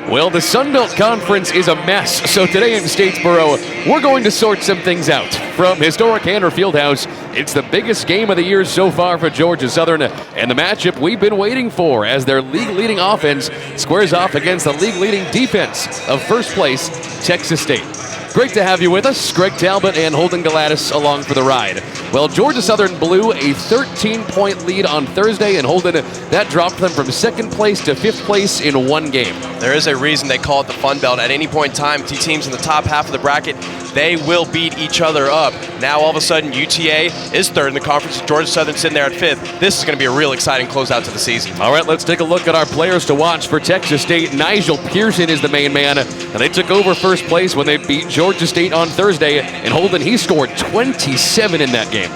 Well, the Sun Belt Conference is a mess, so today in Statesboro, we're going to sort some things out. From historic Hanner Fieldhouse, it's the biggest game of the year so far for Georgia Southern, and the matchup we've been waiting for as their league-leading offense squares off against the league-leading defense of first place, Texas State. Great to have you with us. Greg Talbot and Holden Galatis along for the ride. Well, Georgia Southern blew a 13-point lead on Thursday, and Holden, that dropped them from second place to fifth place in one game. There is a reason they call it the Fun Belt. At any point in time, two teams in the top half of the bracket, they will beat each other up. Now, all of a sudden, UTA is third in the conference. Georgia Southern sitting there at fifth. This is going to be a real exciting closeout to the season. All right, let's take a look at our players to watch for Texas State. Nigel Pearson is the main man, and they took over first place when they beat Georgia State on Thursday. And Holden, he scored 27 in that game.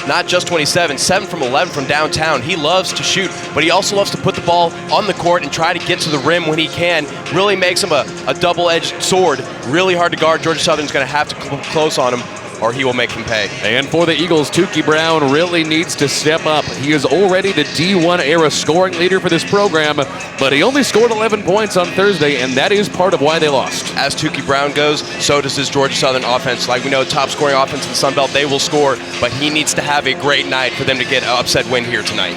Not just 27, 7 from 11 from downtown. He loves to shoot, but he also loves to put the ball on the court and try to get to the rim when he can. Really makes him a double-edged sword. Really hard to guard. Georgia Southern's going to have to come close on him, or he will make him pay. And for the Eagles, Tukey Brown really needs to step up. He is already the D1 era scoring leader for this program, but he only scored 11 points on Thursday, and that is part of why they lost. As Tukey Brown goes, so does this Georgia Southern offense. Like we know, top scoring offense in the Sun Belt, they will score, but he needs to have a great night for them to get an upset win here tonight.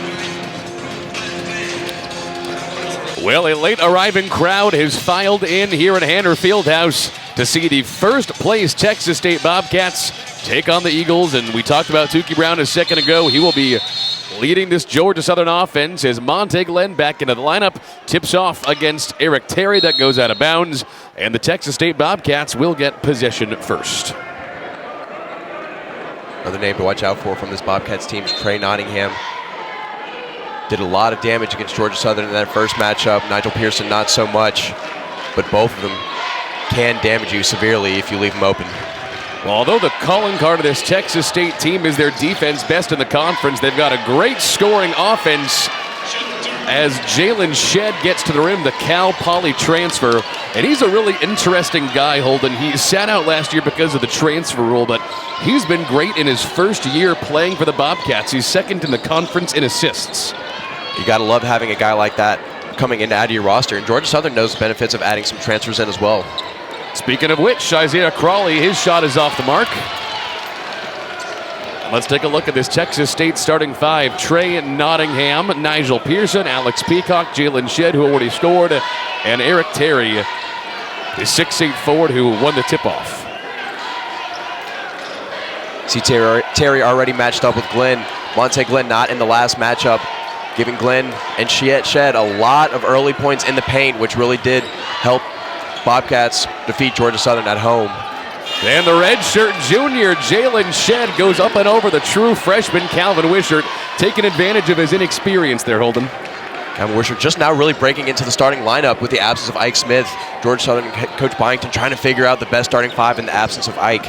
Well, a late arriving crowd has filed in here at Hanner Fieldhouse to see the first place Texas State Bobcats take on the Eagles. And we talked about Tukey Brown a second ago. He will be leading this Georgia Southern offense as Monte Glenn back into the lineup, tips off against Eric Terry. That goes out of bounds, and the Texas State Bobcats will get possession first. Another name to watch out for from this Bobcats team is Trey Nottingham. Did a lot of damage against Georgia Southern in that first matchup. Nigel Pearson not so much, but both of them can damage you severely if you leave them open. Well, although the calling card of this Texas State team is their defense, best in the conference, they've got a great scoring offense as Jalen Shedd gets to the rim, the Cal Poly transfer. And he's a really interesting guy, Holden. He sat out last year because of the transfer rule, but he's been great in his first year playing for the Bobcats. He's second in the conference in assists. You got to love having a guy like that coming in to add to your roster. And Georgia Southern knows the benefits of adding some transfers in as well. Speaking of which, Isaiah Crawley, his shot is off the mark. Let's take a look at this Texas State starting five. Trey Nottingham, Nigel Pearson, Alex Peacock, Jalen Shedd, who already scored, and Eric Terry, the 6'8" forward who won the tip-off. See Terry already matched up with Glenn. Monte Glenn not in the last matchup, giving Glenn and Shedd a lot of early points in the paint, which really did help Bobcats defeat Georgia Southern at home. And the redshirt junior, Jalen Shedd, goes up and over the true freshman, Calvin Wishart, taking advantage of his inexperience there, Holden. Calvin Wishart just now really breaking into the starting lineup with the absence of Ike Smith. Georgia Southern Coach Byington trying to figure out the best starting five in the absence of Ike.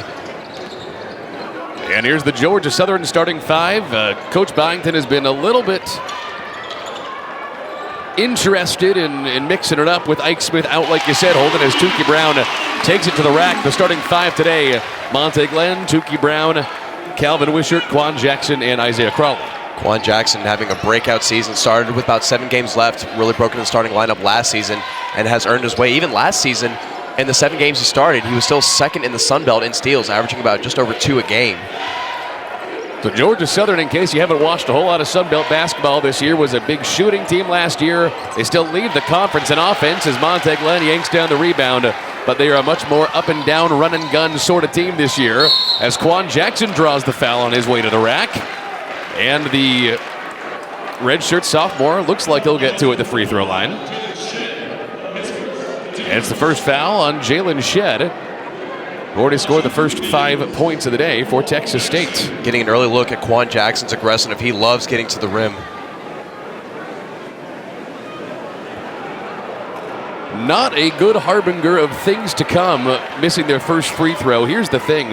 And here's the Georgia Southern starting five. Coach Byington has been a little bit interested in mixing it up with Ike Smith out, like you said, Holden, as Tukey Brown takes it to the rack. The starting five today, Monte Glenn, Tukey Brown, Calvin Wishart, Quan Jackson, and Isaiah Crawley. Quan Jackson having a breakout season, started with about 7 games left, really broke into the starting lineup last season and has earned his way. Even last season, in the 7 games he started, he was still second in the Sun Belt in steals, averaging about just over 2 a game. So Georgia Southern, in case you haven't watched a whole lot of Sun Belt basketball this year, was a big shooting team last year. They still lead the conference in offense as Monte Glenn yanks down the rebound, but they are a much more up and down, run and gun sort of team this year as Quan Jackson draws the foul on his way to the rack. And the redshirt sophomore looks like he'll get to it at the free throw line. And it's the first foul on Jalen Shedd, who already scored the first 5 points of the day for Texas State. Getting an early look at Quan Jackson's aggressive. He loves getting to the rim. Not a good harbinger of things to come, missing their first free throw. Here's the thing.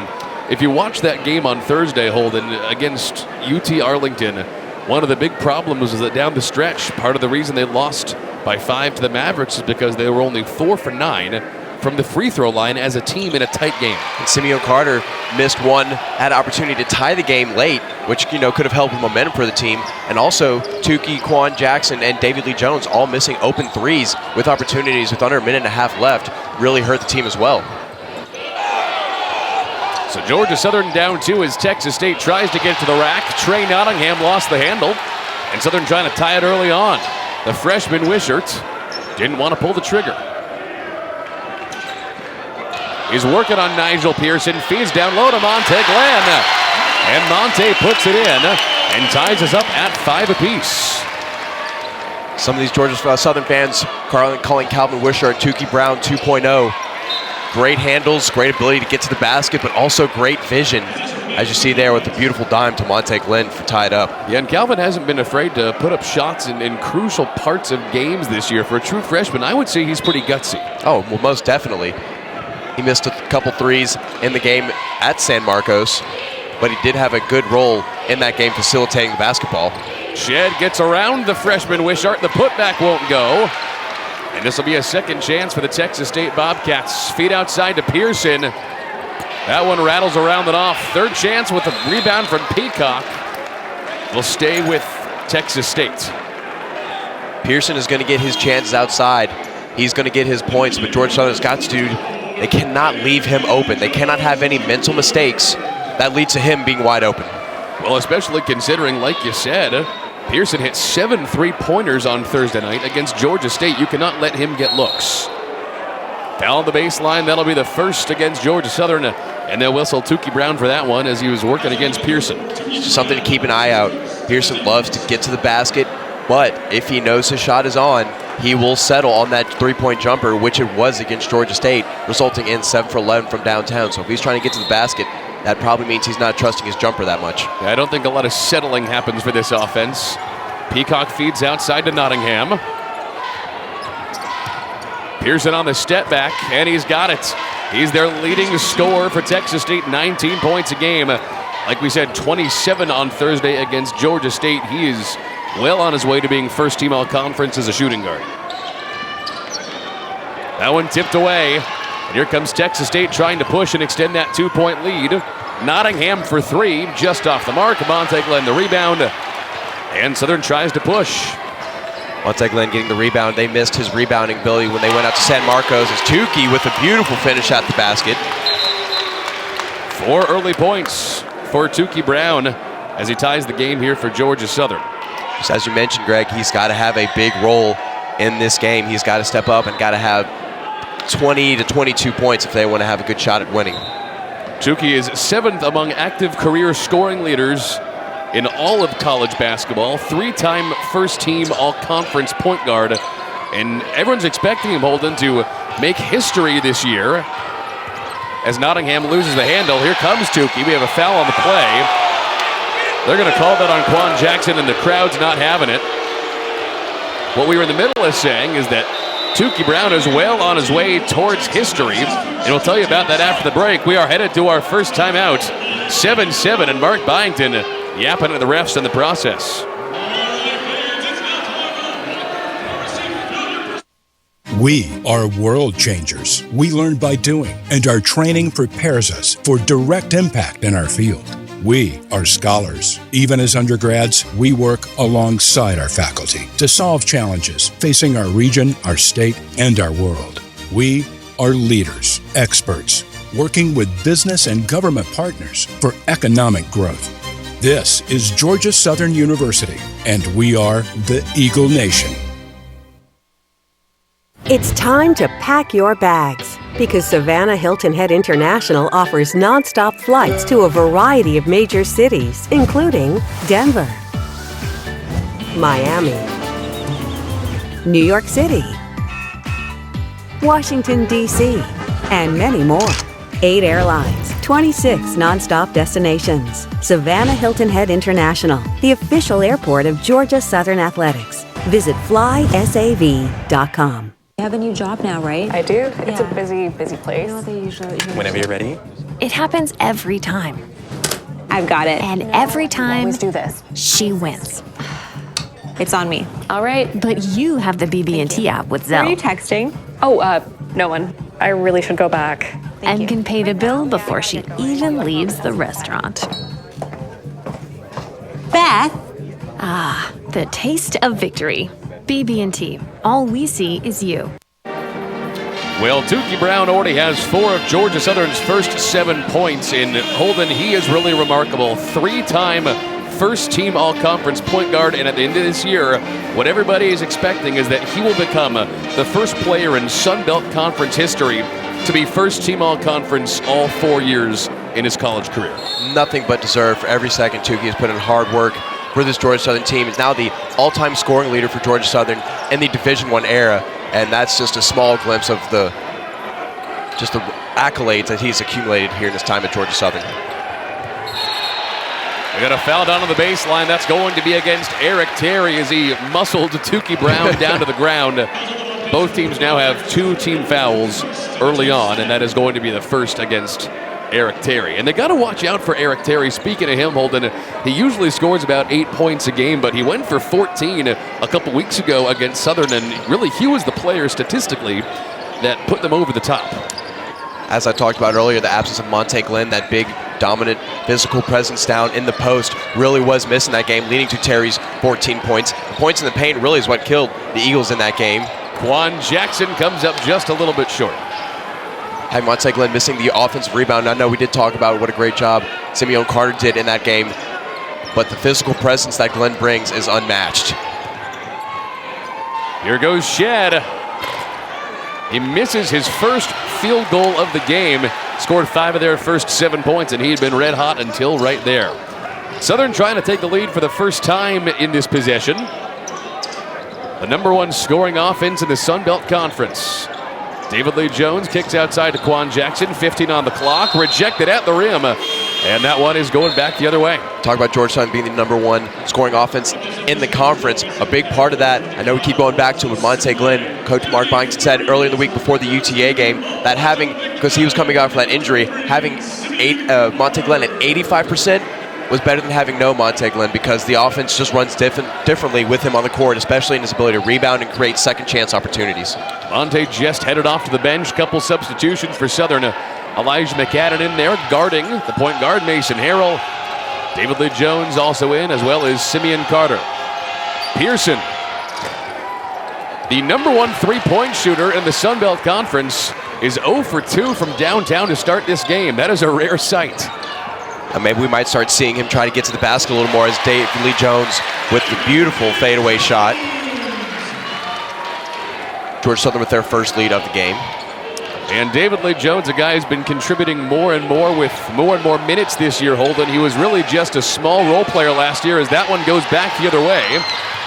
If you watch that game on Thursday, Holden, against UT Arlington, one of the big problems was that down the stretch, part of the reason they lost by 5 to the Mavericks is because they were only 4 for 9 from the free throw line as a team in a tight game. And Simeon Carter missed one, had an opportunity to tie the game late, which could have helped with momentum for the team. And also Tukey, Quan Jackson, and David Lee Jones all missing open threes with opportunities with under a minute and a half left really hurt the team as well. So Georgia Southern down 2 as Texas State tries to get to the rack. Trey Nottingham lost the handle, and Southern trying to tie it early on. The freshman Wishart didn't want to pull the trigger. He's working on Nigel Pearson, feeds down low to Monte Glenn, and Monte puts it in and ties us up at 5 apiece. Some of these Georgia Southern fans calling Calvin Wishart Tukey Brown 2.0. Great handles, great ability to get to the basket, but also great vision, as you see there with the beautiful dime to Monte Glenn for tied up. Yeah, and Calvin hasn't been afraid to put up shots in crucial parts of games this year. For a true freshman, I would say he's pretty gutsy. Oh, well, most definitely. He missed a couple threes in the game at San Marcos, but he did have a good role in that game facilitating the basketball. Shed gets around the freshman Wishart. The putback won't go. And this will be a second chance for the Texas State Bobcats. Feed outside to Pearson. That one rattles around and off. Third chance with a rebound from Peacock. Will stay with Texas State. Pearson is going to get his chances outside. He's going to get his points, but Georgia Southern's got to they cannot leave him open. They cannot have any mental mistakes that lead to him being wide open. Well, especially considering, like you said, Pearson hit 7 3-pointers on Thursday night against Georgia State. You cannot let him get looks. Down the baseline, that'll be the first against Georgia Southern, and they'll whistle Tukey Brown for that one as he was working against Pearson. Something to keep an eye out. Pearson loves to get to the basket, but if he knows his shot is on, he will settle on that three-point jumper, which it was against Georgia State, resulting in 7 for 11 from downtown. So if he's trying to get to the basket, that probably means he's not trusting his jumper that much. Yeah, I don't think a lot of settling happens for this offense. Peacock feeds outside to Nottingham. Pearson on the step back, and he's got it. He's their leading scorer for Texas State, 19 points a game. Like we said, 27 on Thursday against Georgia State. He is well on his way to being first team all-conference as a shooting guard. That one tipped away. And here comes Texas State trying to push and extend that 2-point lead. Nottingham for 3, just off the mark. Monte Glenn the rebound. And Southern tries to push. Monte Glenn getting the rebound. They missed his rebounding ability when they went out to San Marcos. It's Tukey with a beautiful finish at the basket. 4 early points for Tukey Brown as he ties the game here for Georgia Southern. Just as you mentioned, Greg, he's got to have a big role in this game. He's got to step up and got to have 20 to 22 points if they want to have a good shot at winning. Tukey is 7th among active career scoring leaders in all of college basketball. 3-time first-team all-conference point guard. And everyone's expecting him, Holden, to make history this year. As Nottingham loses the handle, here comes Tukey. We have a foul on the play. They're going to call that on Quan Jackson, and the crowd's not having it. What we were in the middle of saying is that Tukey Brown is well on his way towards history, and we'll tell you about that after the break. We are headed to our first timeout, 7-7, and Mark Byington yapping at the refs in the process. We are world changers. We learn by doing, and our training prepares us for direct impact in our field. We are scholars. Even as undergrads, we work alongside our faculty to solve challenges facing our region, our state, and our world. We are leaders, experts, working with business and government partners for economic growth. This is Georgia Southern University, and we are the Eagle Nation. It's time to pack your bags because Savannah Hilton Head International offers nonstop flights to a variety of major cities, including Denver, Miami, New York City, Washington, D.C., and many more. 8 airlines, 26 nonstop destinations. Savannah Hilton Head International, the official airport of Georgia Southern Athletics. Visit flysav.com. You have a new job now, right? I do. It's a busy place. You know what they usually Whenever you're ready. It happens every time. I've got it. And every time, Always do this. she wins. It's on me. All right. But you have the BB&T app with Who are you Zelle. texting? Oh, no one. I really should go back. And can pay the bill before she even leaves the restaurant. Beth, The taste of victory. BB&T. All we see is you. Well, Tukey Brown already has 4 of Georgia Southern's first 7 points. In Holden, he is really remarkable. 3-time first-team all-conference point guard, and at the end of this year, what everybody is expecting is that he will become the first player in Sun Belt Conference history to be first-team all-conference all 4 years in his college career. Nothing but deserved for every second. Tukey has put in hard work for this Georgia Southern team. He's now the all-time scoring leader for Georgia Southern in the Division I era, and that's just a small glimpse of the accolades that he's accumulated here in his time at Georgia Southern. We got a foul down on the baseline. That's going to be against Eric Terry as he muscled Tukey Brown down to the ground. Both teams now have 2 team fouls early on, and that is going to be the first against Eric Terry. And they got to watch out for Eric Terry. Speaking of him, Holden, he usually scores about 8 points a game, but he went for 14 a couple weeks ago against Southern, and really he was the player statistically that put them over the top. As I talked about earlier, the absence of Monte Glenn, that big, dominant, physical presence down in the post, really was missing that game, leading to Terry's 14 points. The points in the paint really is what killed the Eagles in that game. Quan Jackson comes up just a little bit short. Had Monte Glenn missing the offensive rebound. I know we did talk about what a great job Simeon Carter did in that game, but the physical presence that Glenn brings is unmatched. Here goes Shedd. He misses his first field goal of the game. Scored 5 of their first 7 points, and he had been red hot until right there. Southern trying to take the lead for the first time in this possession. The #1 scoring offense in the Sun Belt Conference. David Lee Jones kicks outside to Quan Jackson. 15 on the clock. Rejected at the rim. And that one is going back the other way. Talk about Georgia Southern being the #1 scoring offense in the conference. A big part of that, I know we keep going back to what Monte Glenn, Coach Mark Byington said earlier in the week before the UTA game, that having, because he was coming out from that injury, having Monte Glenn at 85% was better than having no Monte Glenn, because the offense just runs differently with him on the court, especially in his ability to rebound and create second chance opportunities. Monte just headed off to the bench. Couple substitutions for Southern. Elijah McAdden in there guarding the point guard, Mason Harrell. David Lee Jones also in, as well as Simeon Carter. Pearson, the #1 3-point shooter in the Sun Belt Conference, is 0 for 2 from downtown to start this game. That is a rare sight. Maybe we might start seeing him try to get to the basket a little more as David Lee Jones with the beautiful fadeaway shot. Georgia Southern with their first lead of the game. And David Lee Jones, a guy who's been contributing more and more with more and more minutes this year, Holden. He was really just a small role player last year, as that one goes back the other way.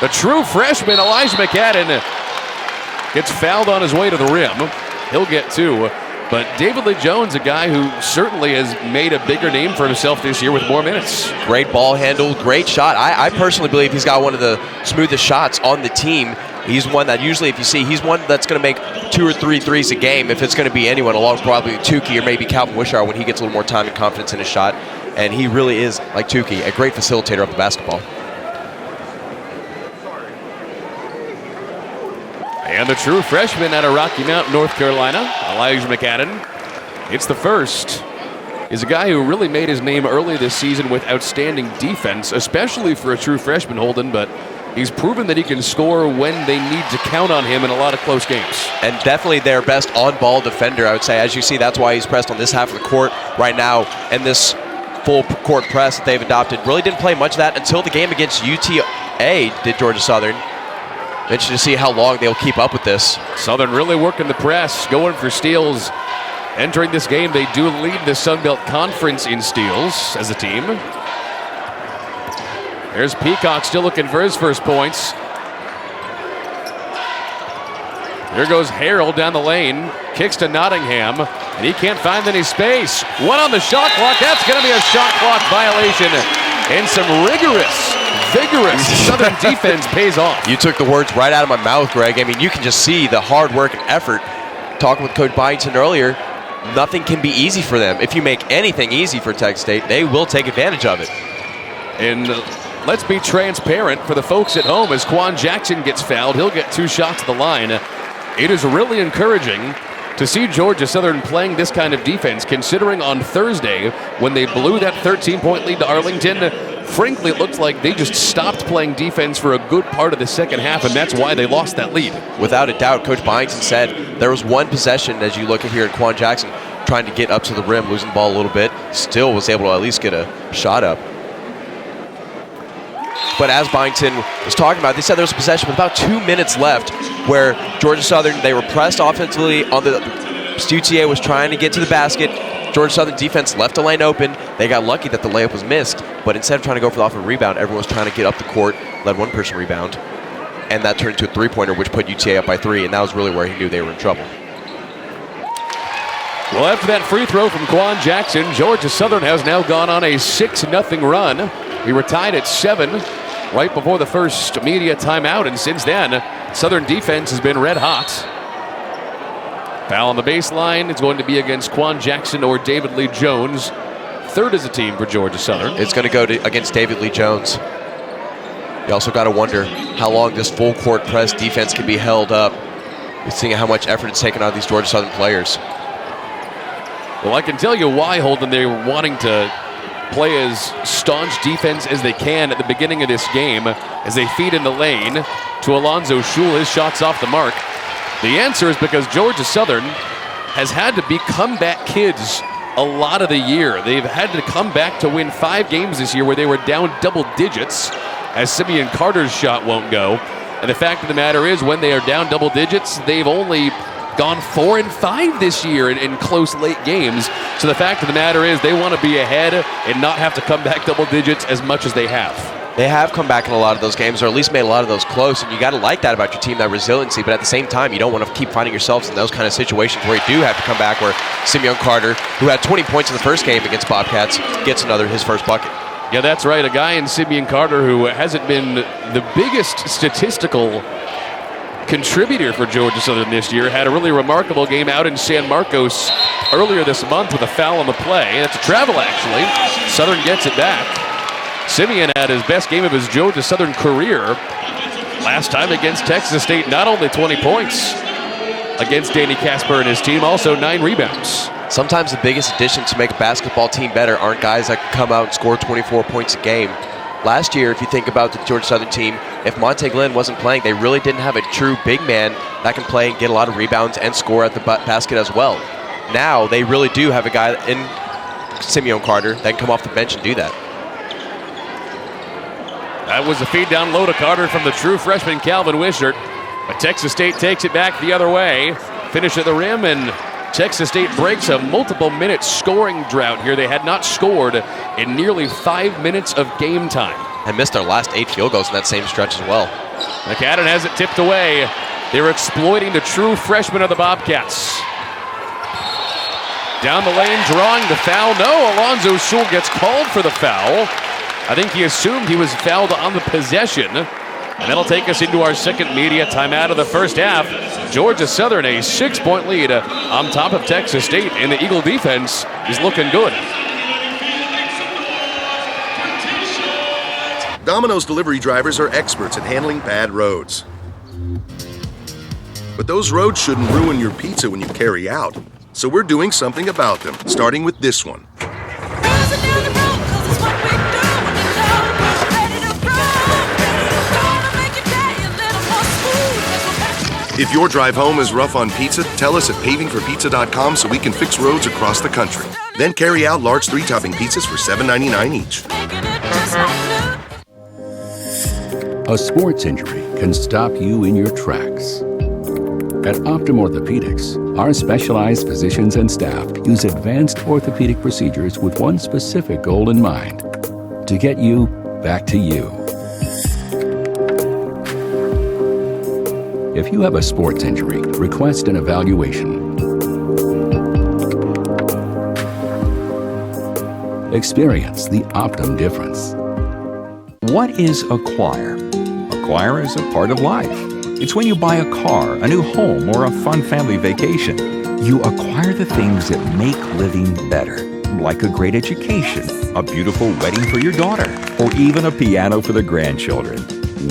The true freshman, Elijah McAdden, gets fouled on his way to the rim. He'll get 2. But David Lee Jones, a guy who certainly has made a bigger name for himself this year with more minutes. Great ball handle, great shot. I personally believe he's got one of the smoothest shots on the team. He's one that usually, if you see, he's one that's going to make 2 or 3 threes a game, if it's going to be anyone, along with probably Tukey or maybe Calvin Wishart when he gets a little more time and confidence in his shot. And he really is, like Tukey, a great facilitator of the basketball. And the true freshman out of Rocky Mount, North Carolina, Elijah McAdden. It's the first. Is a guy who really made his name early this season with outstanding defense, especially for a true freshman, Holden, but he's proven that he can score when they need to count on him in a lot of close games. And definitely their best on-ball defender, I would say. As you see, that's why he's pressed on this half of the court right now, and this full court press that they've adopted. Really didn't play much of that until the game against UTA, did Georgia Southern. Interesting to see how long they'll keep up with this. Southern really working the press, going for steals. Entering this game, they do lead the Sun Belt Conference in steals as a team. There's Peacock still looking for his first points. Here goes Harrell down the lane, kicks to Nottingham, and he can't find any space. One on the shot clock. That's going to be a shot clock violation, and some vigorous Southern defense pays off. You took the words right out of my mouth, Greg. I mean, you can just see the hard work and effort. Talking with Coach Byington earlier, nothing can be easy for them. If you make anything easy for Tech State, they will take advantage of it. And let's be transparent for the folks at home. As Quan Jackson gets fouled, he'll get 2 shots at the line. It is really encouraging to see Georgia Southern playing this kind of defense, considering on Thursday when they blew that 13-point lead to Arlington, frankly, it looked like they just stopped playing defense for a good part of the second half, and that's why they lost that lead. Without a doubt, Coach Byington said there was one possession, as you look at here at Quan Jackson, trying to get up to the rim, losing the ball a little bit, still was able to at least get a shot up. But as Byington was talking about, they said there was a possession with about 2 minutes left where Georgia Southern, they were pressed offensively on the UTA was trying to get to the basket. Georgia Southern defense left the lane open. They got lucky that the layup was missed, but instead of trying to go for the offensive rebound, everyone was trying to get up the court, let one person rebound, and that turned into a three-pointer, which put UTA up by 3, and that was really where he knew they were in trouble. Well, after that free throw from Quan Jackson, Georgia Southern has now gone on a 6-0 run. We were tied at 7 right before the first media timeout, and since then, Southern defense has been red hot. Foul on the baseline. It's going to be against Quan Jackson or David Lee Jones. Third as a team for Georgia Southern. It's going to go against David Lee Jones. You also got to wonder how long this full court press defense can be held up. You're seeing how much effort it's taken out of these Georgia Southern players. Well, I can tell you why, Holden, they were wanting to play as staunch defense as they can at the beginning of this game as they feed in the lane to Alonzo Schul. His shot's off the mark. The answer is because Georgia Southern has had to be comeback kids a lot of the year. They've had to come back to win 5 games this year where they were down double digits as Simeon Carter's shot won't go. And the fact of the matter is, when they are down double digits, they've only gone 4-5 this year in close late games. So the fact of the matter is they want to be ahead and not have to come back double digits as much as they have. They have come back in a lot of those games, or at least made a lot of those close, and you got to like that about your team, that resiliency, but at the same time, you don't want to keep finding yourselves in those kind of situations where you do have to come back, where Simeon Carter, who had 20 points in the first game against Bobcats, gets his first bucket. Yeah, that's right. A guy in Simeon Carter who hasn't been the biggest statistical contributor for Georgia Southern this year, had a really remarkable game out in San Marcos earlier this month with a foul on the play. That's a travel, actually. Southern gets it back. Simeon had his best game of his Georgia Southern career last time against Texas State. Not only 20 points against Danny Casper and his team, also 9 rebounds. Sometimes the biggest addition to make a basketball team better aren't guys that can come out and score 24 points a game. Last year, if you think about the Georgia Southern team, if Monte Glenn wasn't playing, they really didn't have a true big man that can play and get a lot of rebounds and score at the basket as well. Now, they really do have a guy in Simeon Carter that can come off the bench and do that. That was a feed down low to Carter from the true freshman Calvin Wishart. But Texas State takes it back the other way. Finish at the rim, and Texas State breaks a multiple-minute scoring drought here. They had not scored in nearly 5 minutes of game time. And missed their last 8 field goals in that same stretch as well. McAdam has it tipped away. They're exploiting the true freshman of the Bobcats. Down the lane, drawing the foul. No, Alonzo Schul gets called for the foul. I think he assumed he was fouled on the possession. And that'll take us into our second media timeout of the first half. Georgia Southern, a 6-point lead on top of Texas State, and the Eagle defense is looking good. Domino's delivery drivers are experts at handling bad roads. But those roads shouldn't ruin your pizza when you carry out. So we're doing something about them, starting with this one. If your drive home is rough on pizza, tell us at pavingforpizza.com so we can fix roads across the country. Then carry out large 3-topping pizzas for $7.99 each. A sports injury can stop you in your tracks. At Optum Orthopedics, our specialized physicians and staff use advanced orthopedic procedures with one specific goal in mind: to get you back to you. If you have a sports injury, request an evaluation. Experience the Optum difference. What is a choir? A choir is a part of life. It's when you buy a car, a new home, or a fun family vacation. You acquire the things that make living better, like a great education, a beautiful wedding for your daughter, or even a piano for the grandchildren.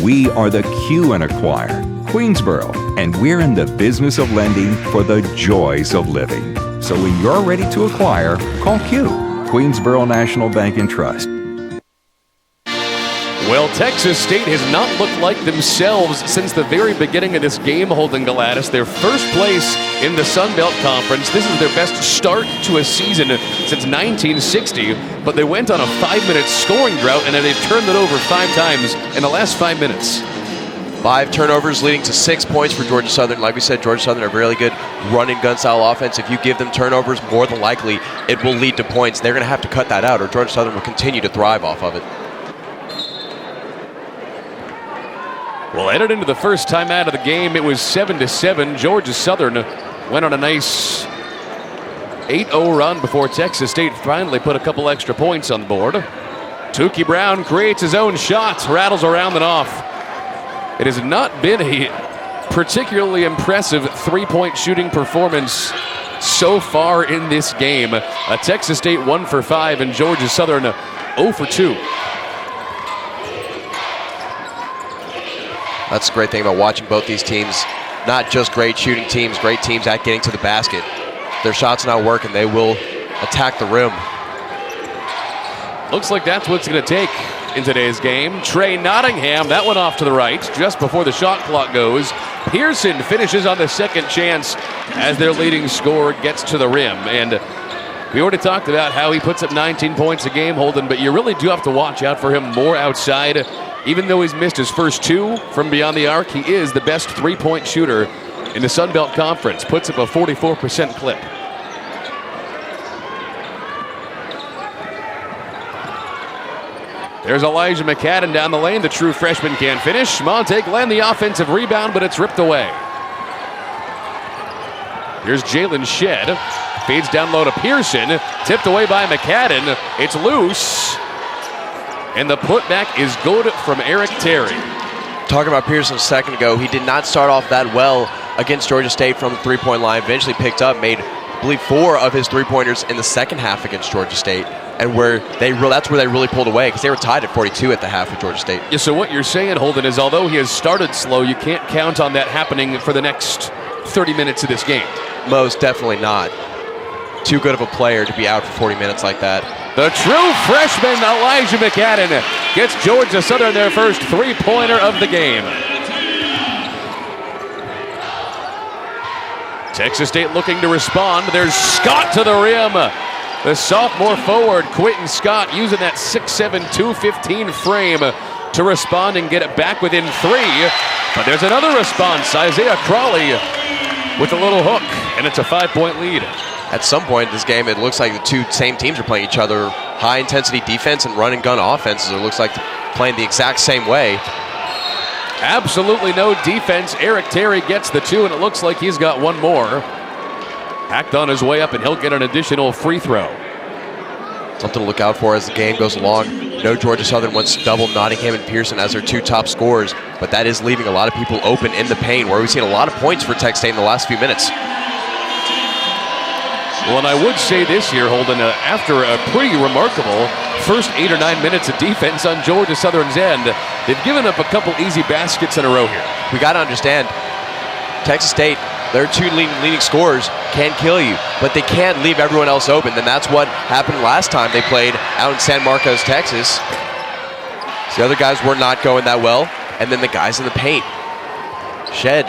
We are the Q in a choir. Queensboro, and we're in the business of lending for the joys of living. So when you're ready to acquire, call Q, Queensboro National Bank and Trust. Well, Texas State has not looked like themselves since the very beginning of this game, Holden Gladys. Their first place in the Sun Belt Conference. This is their best start to a season since 1960, but they went on a 5-minute scoring drought, and then they've turned it over 5 times in the last 5 minutes. 5 turnovers leading to 6 points for Georgia Southern. Like we said, Georgia Southern are a really good run-and-gun style offense. If you give them turnovers, more than likely it will lead to points. They're going to have to cut that out, or Georgia Southern will continue to thrive off of it. Well, headed into the first time out of the game, it was 7-7. Georgia Southern went on a nice 8-0 run before Texas State finally put a couple extra points on the board. Tukey Brown creates his own shot, rattles around and off. It has not been a particularly impressive three-point shooting performance so far in this game. Texas State 1 for 5 and Georgia Southern 0 for 2. That's the great thing about watching both these teams. Not just great shooting teams, great teams at getting to the basket. Their shots not working, they will attack the rim. Looks like that's what's going to take in today's game. Trey Nottingham, that one off to the right just before the shot clock goes. Pearson finishes on the second chance as their leading scorer gets to the rim. And we already talked about how he puts up 19 points a game, Holden, but you really do have to watch out for him more outside. Even though he's missed his first 2 from beyond the arc, he is the best three-point shooter in the Sun Belt Conference. Puts up a 44% clip. There's Elijah McCadden down the lane. The true freshman can't finish. Monte Glenn the offensive rebound, but it's ripped away. Here's Jalen Shedd. Feeds down low to Pearson. Tipped away by McCadden. It's loose. And the putback is good from Eric Terry. Talking about Pearson a second ago, he did not start off that well against Georgia State from the three-point line. Eventually picked up, made, I believe, 4 of his three-pointers in the second half against Georgia State. And that's where they really pulled away, because they were tied at 42 at the half with Georgia State. Yeah, so what you're saying, Holden, is although he has started slow, you can't count on that happening for the next 30 minutes of this game. Most definitely not. Too good of a player to be out for 40 minutes like that. The true freshman, Elijah McCadden, gets Georgia Southern their first three-pointer of the game. Texas State looking to respond. There's Scott to the rim. The sophomore forward, Quentin Scott, using that 6'7", 215 frame to respond and get it back within 3. But there's another response. Isaiah Crawley with a little hook, and it's a 5-point lead. At some point in this game, it looks like the two same teams are playing each other. High-intensity defense and run-and-gun offenses. It looks like playing the exact same way. Absolutely no defense. Eric Terry gets the 2, and it looks like he's got one more. Hacked on his way up, and he'll get an additional free throw. Something to look out for as the game goes along. No, Georgia Southern wants to double Nottingham and Pearson as their 2 top scorers, but that is leaving a lot of people open in the paint, where we've seen a lot of points for Texas State in the last few minutes. Well, and I would say this here, Holden, after a pretty remarkable first 8 or 9 minutes of defense on Georgia Southern's end, they've given up a couple easy baskets in a row here. We got to understand, Texas State, their 2 leading scorers can kill you, but they can't leave everyone else open. And that's what happened last time they played out in San Marcos, Texas. So the other guys were not going that well, and then the guys in the paint. Shedd,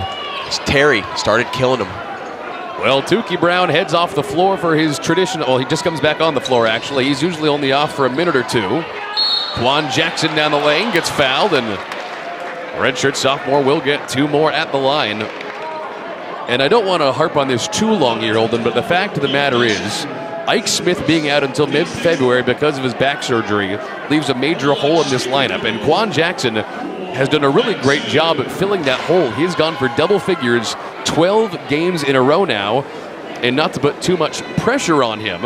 Terry started killing them. Well, Tukey Brown heads off the floor for his traditional, well, he just comes back on the floor, actually. He's usually only off for a minute or 2. Quan Jackson down the lane gets fouled, and redshirt sophomore will get 2 more at the line. And I don't want to harp on this too long here, Holden, but the fact of the matter is, Ike Smith being out until mid-February because of his back surgery leaves a major hole in this lineup. And Quan Jackson has done a really great job at filling that hole. He's gone for double figures 12 games in a row now, and not to put too much pressure on him,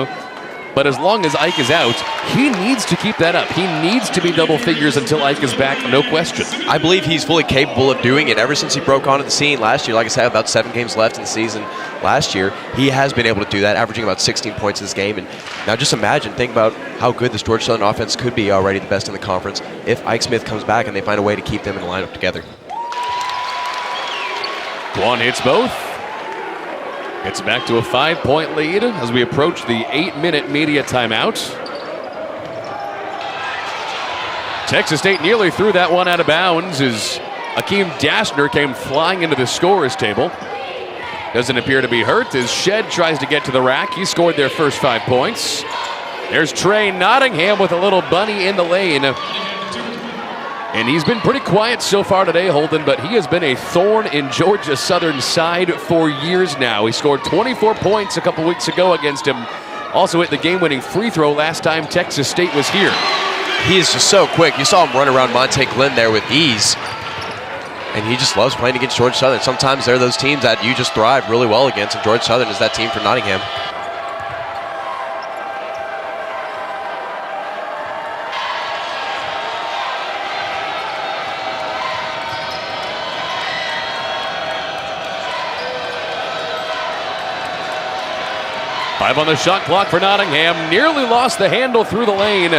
but as long as Ike is out, he needs to keep that up. He needs to be double figures until Ike is back, no question. I believe he's fully capable of doing it. Ever since he broke onto the scene last year, like I said, about 7 games left in the season last year, he has been able to do that, averaging about 16 points this game. And now just imagine, think about how good this Georgia Southern offense could be already, the best in the conference, if Ike Smith comes back and they find a way to keep them in the lineup together. Quan hits both. Gets back to a 5-point lead as we approach the 8-minute media timeout. Texas State nearly threw that one out of bounds as Akeem Dashner came flying into the scorer's table. Doesn't appear to be hurt as Shed tries to get to the rack. He scored their first 5 points. There's Trey Nottingham with a little bunny in the lane. And he's been pretty quiet so far today, Holden, but he has been a thorn in Georgia Southern's side for years now. He scored 24 points a couple weeks ago against him. Also hit the game-winning free throw last time Texas State was here. He is just so quick. You saw him run around Monte Glenn there with ease. And he just loves playing against Georgia Southern. Sometimes they're those teams that you just thrive really well against, and Georgia Southern is that team for Nottingham. Five on the shot clock for Nottingham. Nearly lost the handle through the lane.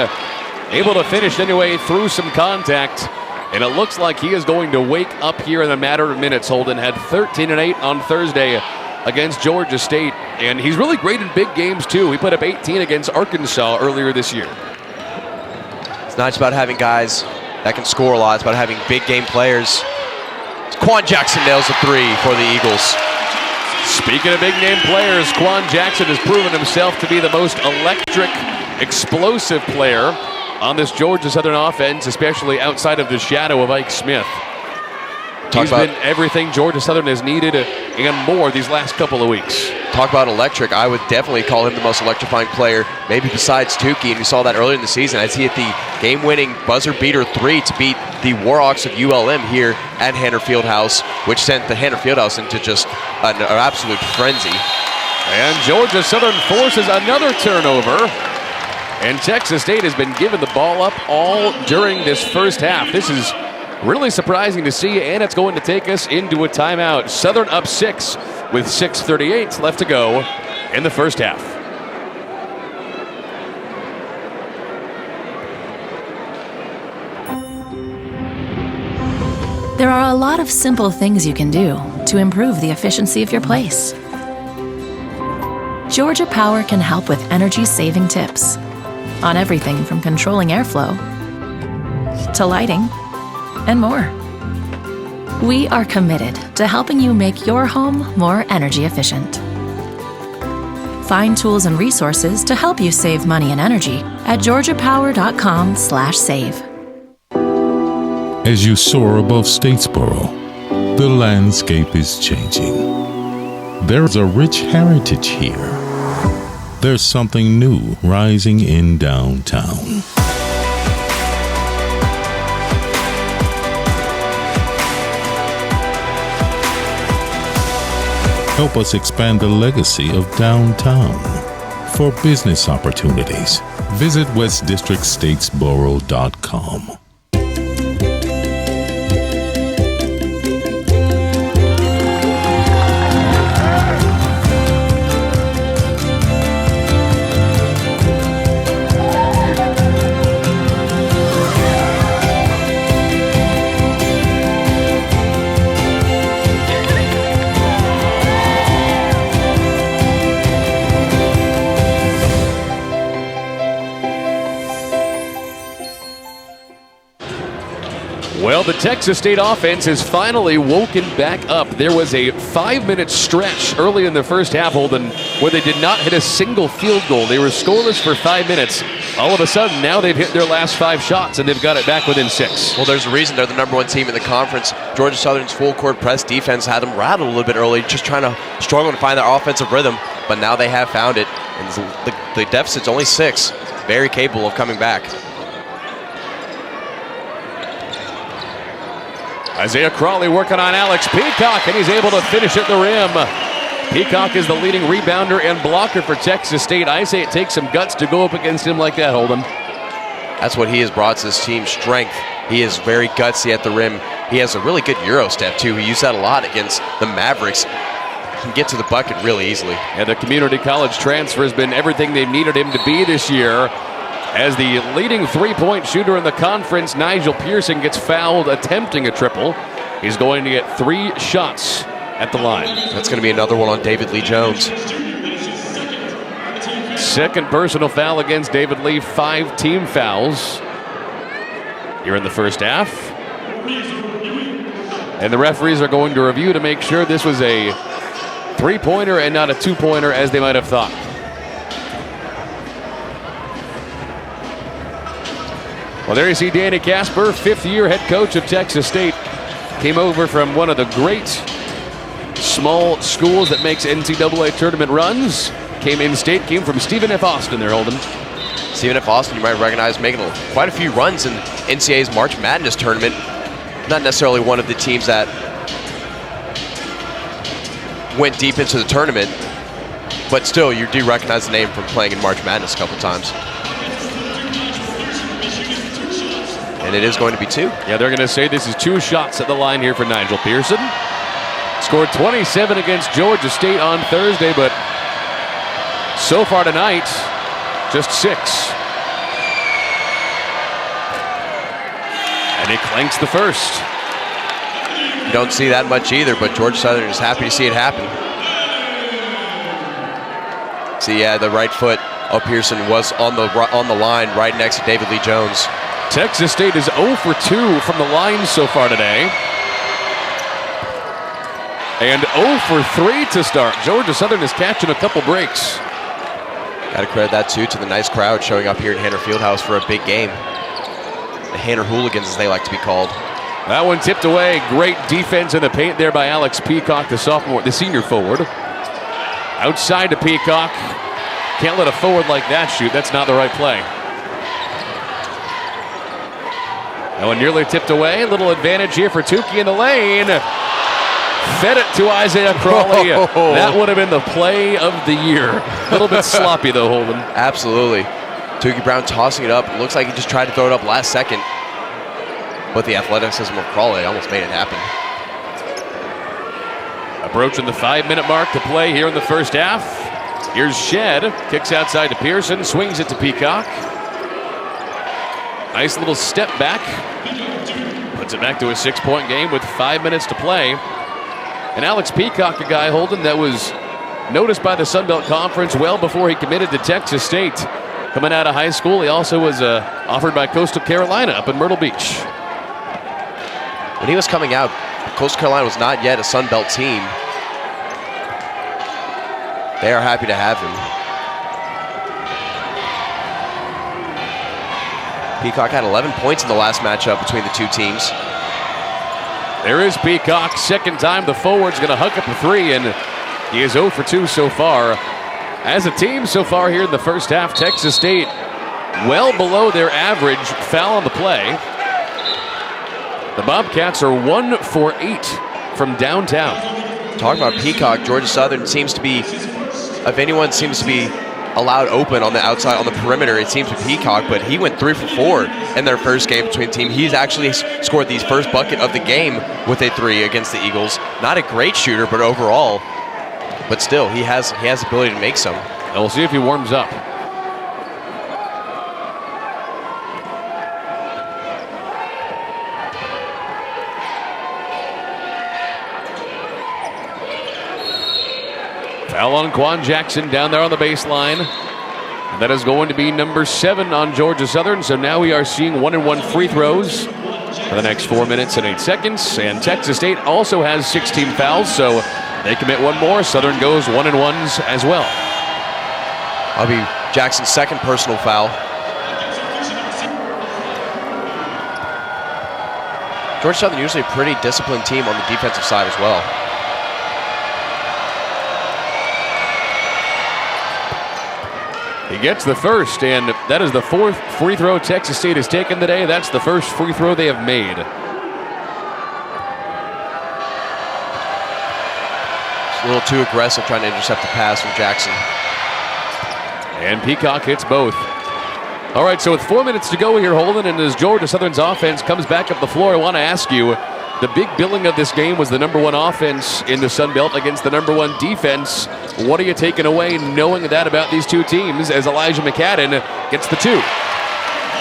Able to finish anyway through some contact. And it looks like he is going to wake up here in a matter of minutes. Holden had 13 and 8 on Thursday against Georgia State. And he's really great in big games, too. He put up 18 against Arkansas earlier this year. It's not just about having guys that can score a lot. It's about having big game players. Quan Jackson nails the three for the Eagles. Speaking of big-name players, Quan Jackson has proven himself to be the most electric, explosive player on this Georgia Southern offense, especially outside of the shadow of Ike Smith. He's been everything Georgia Southern has needed and more these last couple of weeks. Talk about electric. I would definitely call him the most electrifying player, maybe besides Tukey, and we saw that earlier in the season as he hit the game-winning buzzer-beater three to beat the Warhawks of ULM here at Hanner Fieldhouse, which sent the Hanner Fieldhouse into just an absolute frenzy. And Georgia Southern forces another turnover, and Texas State has been giving the ball up all during this first half. This is really surprising to see, and it's going to take us into a timeout. Southern up 6 with 6:38 left to go in the first half. There are a lot of simple things you can do to improve the efficiency of your place. Georgia Power can help with energy-saving tips on everything from controlling airflow to lighting and more. We are committed to helping you make your home more energy efficient. Find tools and resources to help you save money and energy at georgiapower.com/save. As you soar above Statesboro, the landscape is changing. There's a rich heritage here. There's something new rising in downtown. Help us expand the legacy of downtown. For business opportunities, visit westdistrictstatesboro.com. Well, the Texas State offense has finally woken back up. There was a 5-minute stretch early in the first half, Holden, where they did not hit a single field goal. They were scoreless for 5 minutes. All of a sudden, now they've hit their last 5 shots, and they've got it back within 6. Well, there's a reason they're the #1 team in the conference. Georgia Southern's full-court press defense had them rattled a little bit early, just trying to struggle to find their offensive rhythm, but now they have found it, and the deficit's only 6. Very capable of coming back. Isaiah Crawley working on Alex Peacock, and he's able to finish at the rim. Peacock is the leading rebounder and blocker for Texas State. I say it takes some guts to go up against him like that, Holden. That's what he has brought to this team, strength. He is very gutsy at the rim. He has a really good Euro step, too. He used that a lot against the Mavericks. He can get to the bucket really easily. And the community college transfer has been everything they've needed him to be this year. As the leading three-point shooter in the conference, Nigel Pearson gets fouled attempting a triple. He's going to get 3 shots at the line. That's going to be another one on David Lee Jones. Second personal foul against David Lee, 5 team fouls here in the first half. And the referees are going to review to make sure this was a 3-pointer and not a 2-pointer as they might have thought. Well, there you see Danny Casper, 5th-year head coach of Texas State. Came over from one of the great small schools that makes NCAA tournament runs. Came in-state, came from Stephen F. Austin there, Holden. Stephen F. Austin, you might recognize, making quite a few runs in NCAA's March Madness tournament. Not necessarily one of the teams that went deep into the tournament, but still, you do recognize the name from playing in March Madness a couple times. And it is going to be 2. Yeah, they're going to say this is 2 shots at the line here for Nigel Pearson. Scored 27 against Georgia State on Thursday, but so far tonight, just 6. And he clanks the first. You don't see that much either, but Georgia Southern is happy to see it happen. See, yeah, the right foot of Pearson was on the line right next to David Lee Jones. Texas State is 0 for 2 from the line so far today. And 0 for 3 to start. Georgia Southern is catching a couple breaks. Got to credit that, too, to the nice crowd showing up here at Hanner Fieldhouse for a big game. The Hanner Hooligans, as they like to be called. That one tipped away. Great defense in the paint there by Alex Peacock, the senior forward. Outside to Peacock. Can't let a forward like that shoot. That's not the right play. That one nearly tipped away. A little advantage here for Tukey in the lane. Fed it to Isaiah Crawley. That would have been the play of the year. A little bit sloppy though, Holden. Absolutely. Tukey Brown tossing it up. It looks like he just tried to throw it up last second. But the athleticism of Crawley almost made it happen. Approaching the 5-minute mark to play here in the first half. Here's Shed. Kicks outside to Pearson. Swings it to Peacock. Nice little step back. Puts it back to a 6-point game with 5 minutes to play. And Alex Peacock, a guy, Holden, that was noticed by the Sun Belt Conference well before he committed to Texas State. Coming out of high school, he also was offered by Coastal Carolina up in Myrtle Beach. When he was coming out, Coastal Carolina was not yet a Sun Belt team. They are happy to have him. Peacock had 11 points in the last matchup between the two teams. There is Peacock. Second time the forward's going to hook up a 3, and he is 0 for 2 so far. As a team so far here in the first half, Texas State well below their average foul on the play. The Bobcats are 1 for 8 from downtown. Talking about Peacock, Georgia Southern seems to be, if anyone seems to be allowed open on the outside, on the perimeter, it seems to be Peacock, but he went 3 for 4 in their first game between the team. He's actually scored the first bucket of the game with a 3 against the Eagles. Not a great shooter, but overall, but still, he has the ability to make some. And we'll see if he warms up. Foul on Quan Jackson down there on the baseline. And that is going to be number 7 on Georgia Southern. So now we are seeing 1-and-1 free throws for the next 4 minutes and 8 seconds. And Texas State also has 16 fouls, so they commit one more. Southern goes 1-and-1s as well. That'll be Jackson's second personal foul. Georgia Southern usually a pretty disciplined team on the defensive side as well. He gets the first, and that is the 4th free throw Texas State has taken today. That's the first free throw they have made. It's a little too aggressive trying to intercept the pass from Jackson. And Peacock hits both. All right, so with 4 minutes to go here, Holden, and as Georgia Southern's offense comes back up the floor, I want to ask you, the big billing of this game was the number 1 offense in the Sun Belt against the number 1 defense. What are you taking away knowing that about these two teams as Elijah McCadden gets the 2?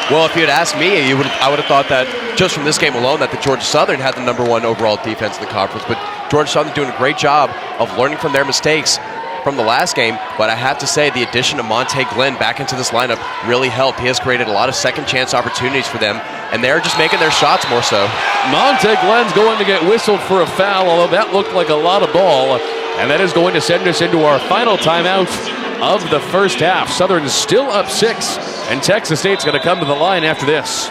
Well, if you had asked me, I would have thought that just from this game alone that the Georgia Southern had the number 1 overall defense in the conference. But Georgia Southern doing a great job of learning from their mistakes from the last game, but I have to say the addition of Monte Glenn back into this lineup really helped. He has created a lot of second chance opportunities for them, and they're just making their shots more so. Monte Glenn's going to get whistled for a foul, although that looked like a lot of ball, and that is going to send us into our final timeout of the first half. Southern's still up 6, and Texas State's going to come to the line after this.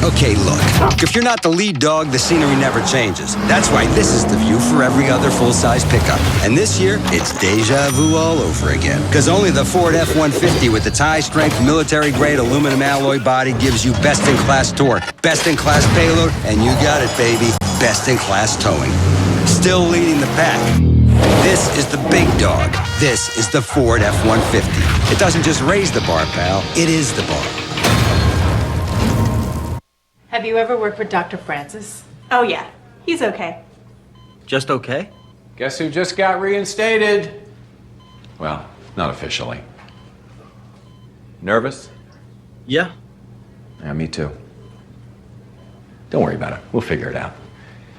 Okay, look, if you're not the lead dog, the scenery never changes. That's why this is the view for every other full-size pickup. And this year, it's deja vu all over again. Because only the Ford F-150 with its high-strength, military-grade aluminum alloy body gives you best-in-class torque, best-in-class payload, and you got it, baby, best-in-class towing. Still leading the pack. This is the big dog. This is the Ford F-150. It doesn't just raise the bar, pal. It is the bar. Have you ever worked with Dr. Francis? Oh, yeah. He's okay. Just okay? Guess who just got reinstated? Well, not officially. Nervous? Yeah. Yeah, me too. Don't worry about it. We'll figure it out.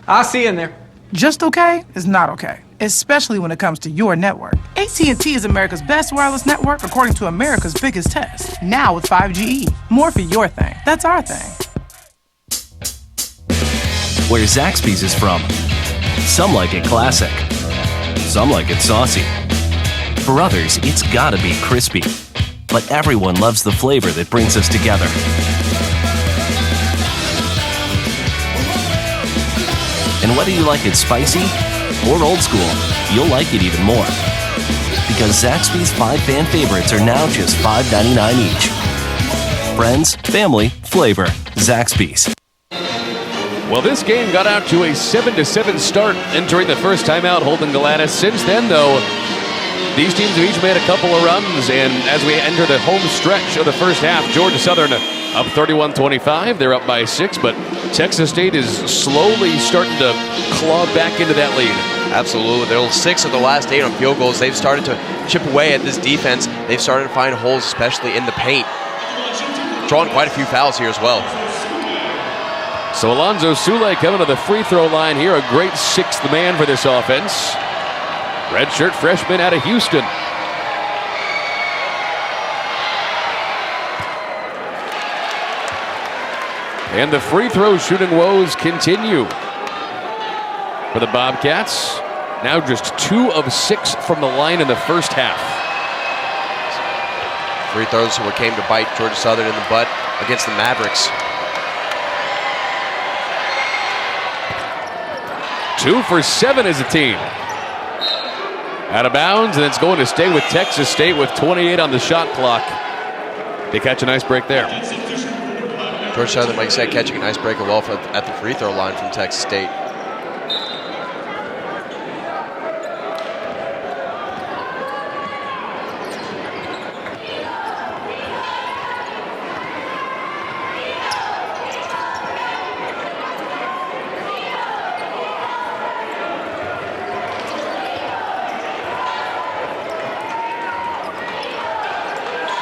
I'll see you in there. Just okay is not okay, especially when it comes to your network. AT&T is America's best wireless network according to America's biggest test. Now with 5GE. More for your thing. That's our thing. Where Zaxby's is from. Some like it classic. Some like it saucy. For others, it's gotta be crispy. But everyone loves the flavor that brings us together. And whether you like it spicy or old school, you'll like it even more. Because Zaxby's 5 fan favorites are now just $5.99 each. Friends, family, flavor. Zaxby's. Well, this game got out to a 7-7 start entering the first timeout, Holden Galanis. Since then, though, these teams have each made a couple of runs, and as we enter the home stretch of the first half, Georgia Southern up 31-25. They're up by 6, but Texas State is slowly starting to claw back into that lead. Absolutely. They're 6 of the last 8 on field goals. They've started to chip away at this defense. They've started to find holes, especially in the paint. Drawing quite a few fouls here as well. So Alonzo Sule coming to the free throw line here, a great 6th man for this offense. Redshirt freshman out of Houston. And the free throw shooting woes continue for the Bobcats. Now just 2 of 6 from the line in the first half. Free throws were came to bite Georgia Southern in the butt against the Mavericks. 2 for 7 as a team. Out of bounds, and it's going to stay with Texas State with 28 on the shot clock. They catch a nice break there. Georgia Southern, like I said, catching a nice break as well at the free throw line from Texas State.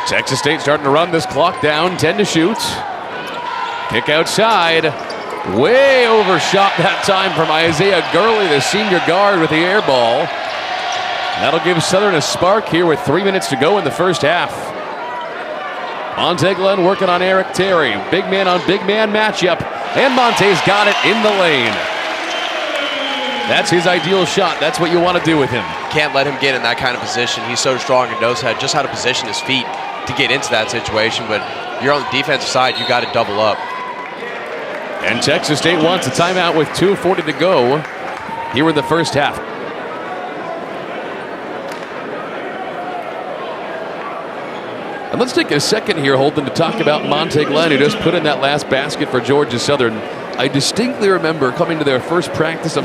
Texas State starting to run this clock down, 10 to shoot. Kick outside. Way overshot that time from Isaiah Gurley, the senior guard, with the air ball. That'll give Southern a spark here with 3 minutes to go in the first half. Monte Glenn working on Eric Terry. Big man on big man matchup. And Monte's got it in the lane. That's his ideal shot. That's what you want to do with him. Can't let him get in that kind of position. He's so strong and knows just how to position his feet to get into that situation, but you're on the defensive side, you got to double up. And Texas State wants a timeout with 2:40 to go here in the first half. And let's take a second here, Holden, to talk about Monte Glenn, who just put in that last basket for Georgia Southern. I distinctly remember coming to their first practice of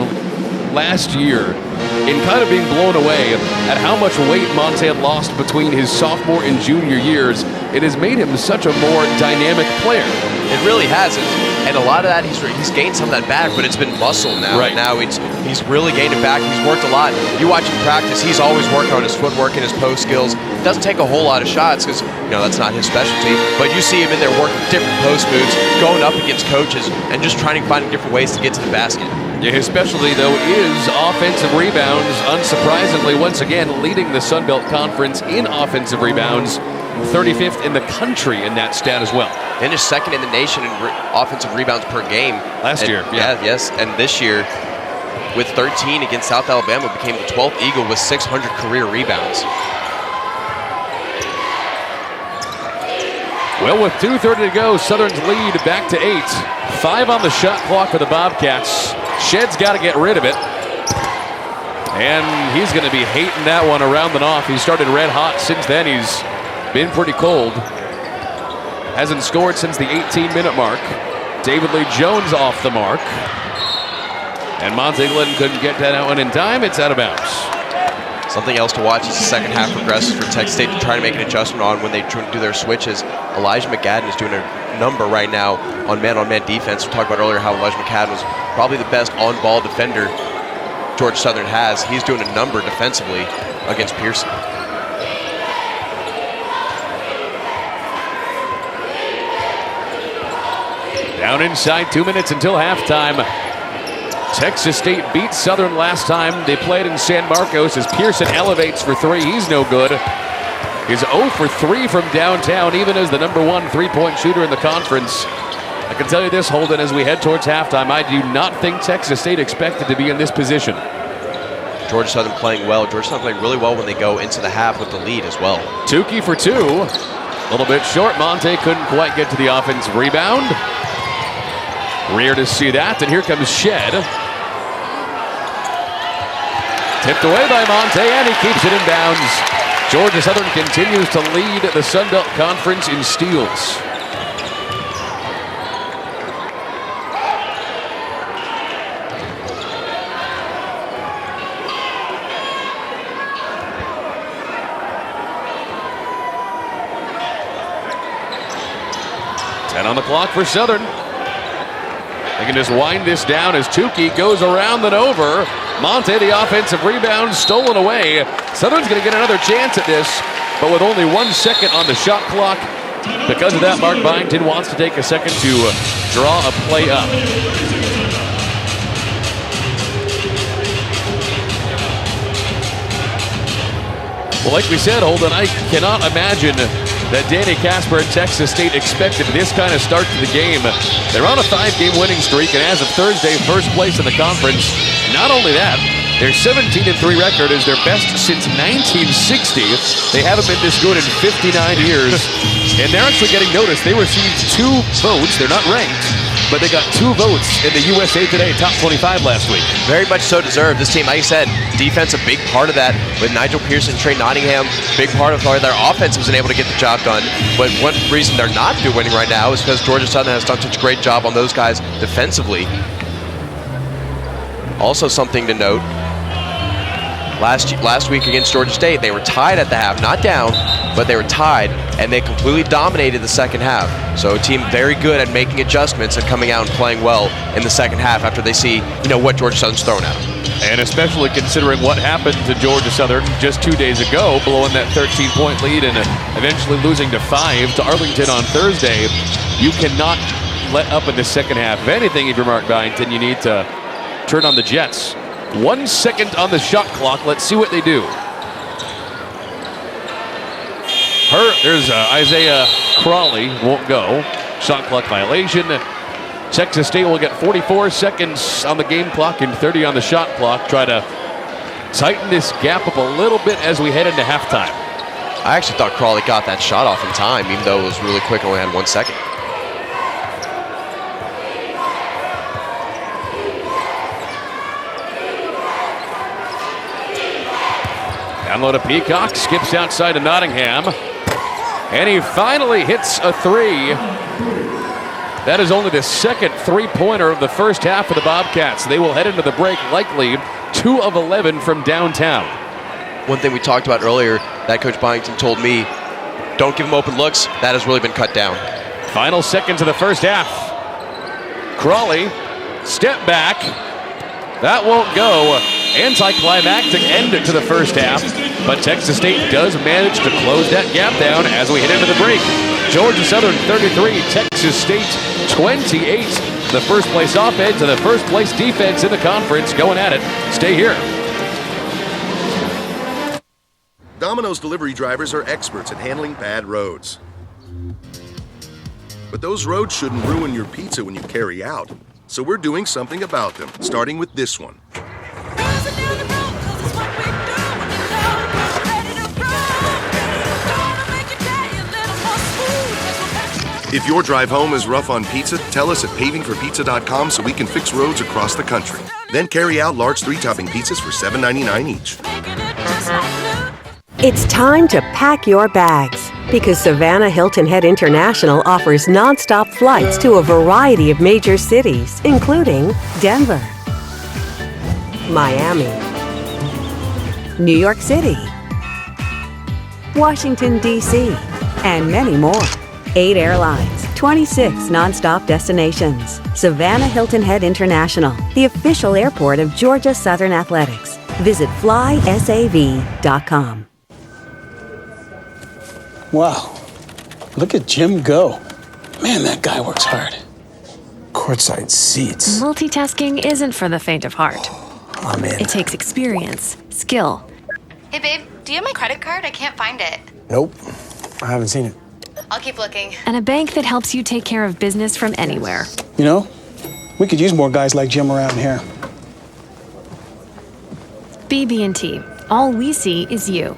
last year and kind of being blown away at how much weight Monte had lost between his sophomore and junior years. It has made him such a more dynamic player. It really has, and a lot of that he's gained some of that back, but it's been muscle now. Right. Now he's really gained it back. He's worked a lot. You watch him practice; he's always working on his footwork and his post skills. Doesn't take a whole lot of shots because that's not his specialty. But you see him in there working different post moves, going up against coaches, and just trying to find different ways to get to the basket. Yeah, his specialty, though, is offensive rebounds. Unsurprisingly, once again, leading the Sun Belt Conference in offensive rebounds. 35th in the country in that stat as well. Finished second in the nation in offensive rebounds per game. Last year, yeah. Yes, and this year, with 13 against South Alabama, became the 12th Eagle with 600 career rebounds. Well, with 2:30 to go, Southern's lead back to 8. 5 on the shot clock for the Bobcats. Shedd's got to get rid of it. And he's going to be hating that one around and off. He started red hot. Since then, he's been pretty cold. Hasn't scored since the 18-minute mark. David Lee Jones off the mark. And Monte Glenn couldn't get that one in time. It's out of bounds. Something else to watch as the second half progresses for Texas State to try to make an adjustment on when they do their switches. Elijah McGadden is doing a number right now on man-on-man defense. We talked about earlier how Elijah McGadden was probably the best on-ball defender Georgia Southern has. He's doing a number defensively against Pearson. Down inside, 2 minutes until halftime. Texas State beat Southern last time they played in San Marcos as Pearson elevates for 3. He's no good. He's 0 for 3 from downtown, even as the #1 three-point shooter in the conference. I can tell you this, Holden, as we head towards halftime, I do not think Texas State expected to be in this position. Georgia Southern playing well. Georgia Southern playing really well when they go into the half with the lead as well. Tukey for 2. A little bit short. Monte couldn't quite get to the offensive rebound. Rear to see that, and here comes Shed. Tipped away by Monte, and he keeps it in bounds. Georgia Southern continues to lead the Sun Belt Conference in steals. On the clock for Southern. They can just wind this down as Tukey goes around and over. Monte, the offensive rebound, stolen away. Southern's going to get another chance at this, but with only 1 second on the shot clock. Because of that, Mark Byington wants to take a second to draw a play up. Well, like we said, Holden, I cannot imagine that Danny Casper and Texas State expected this kind of start to the game. They're on a 5-game winning streak, and as of Thursday, first place in the conference. Not only that, their 17-3 record is their best since 1960. They haven't been this good in 59 years, and they're actually getting noticed. They received 2 votes. They're not ranked, but they got 2 votes in the USA Today Top 25 last week. Very much so deserved. This team, like you said, defense a big part of that with Nigel Pearson, Trey Nottingham, big part of their offense wasn't able to get the job done. But one reason they're not winning right now is because Georgia Southern has done such a great job on those guys defensively. Also something to note, last week against Georgia State, they were tied at the half, not down, but they were tied, and they completely dominated the second half. So a team very good at making adjustments and coming out and playing well in the second half after they see, what Georgia Southern's thrown at them. And especially considering what happened to Georgia Southern just 2 days ago, blowing that 13-point lead and eventually losing to 5 to Arlington on Thursday. You cannot let up in the second half. If anything, if you're Mark Byington, you need to turn on the Jets. 1 second on the shot clock. Let's see what they do. There's Isaiah Crawley, won't go. Shot clock violation. Texas State will get 44 seconds on the game clock and 30 on the shot clock. Try to tighten this gap up a little bit as we head into halftime. I actually thought Crawley got that shot off in time, even though it was really quick and only had 1 second. Down low to Peacock, skips outside to Nottingham. And he finally hits a 3. That is only the second 3-pointer of the first half for the Bobcats. They will head into the break likely 2 of 11 from downtown. One thing we talked about earlier that Coach Byington told me, don't give them open looks. That has really been cut down. Final seconds of the first half. Crawley, step back. That won't go. Anticlimactic end to the first half, but Texas State does manage to close that gap down as we head into the break. Georgia Southern 33, Texas State 28. The first place offense and the first place defense in the conference going at it. Stay here. Domino's delivery drivers are experts at handling bad roads. But those roads shouldn't ruin your pizza when you carry out. So we're doing something about them, starting with this one. If your drive home is rough on pizza, tell us at pavingforpizza.com so we can fix roads across the country. Then carry out large 3-topping pizzas for $7.99 each. It's time to pack your bags because Savannah Hilton Head International offers nonstop flights to a variety of major cities, including Denver, Miami, New York City, Washington, D.C., and many more. 8 airlines, 26 nonstop destinations. Savannah Hilton Head International, the official airport of Georgia Southern Athletics. Visit flysav.com. Wow, look at Jim go. Man, that guy works hard. Courtside seats. Multitasking isn't for the faint of heart. I'm in. It takes experience, skill. Hey babe, do you have my credit card? I can't find it. Nope, I haven't seen it. I'll keep looking. And a bank that helps you take care of business from anywhere. You know, we could use more guys like Jim around here. BB&T. All we see is you.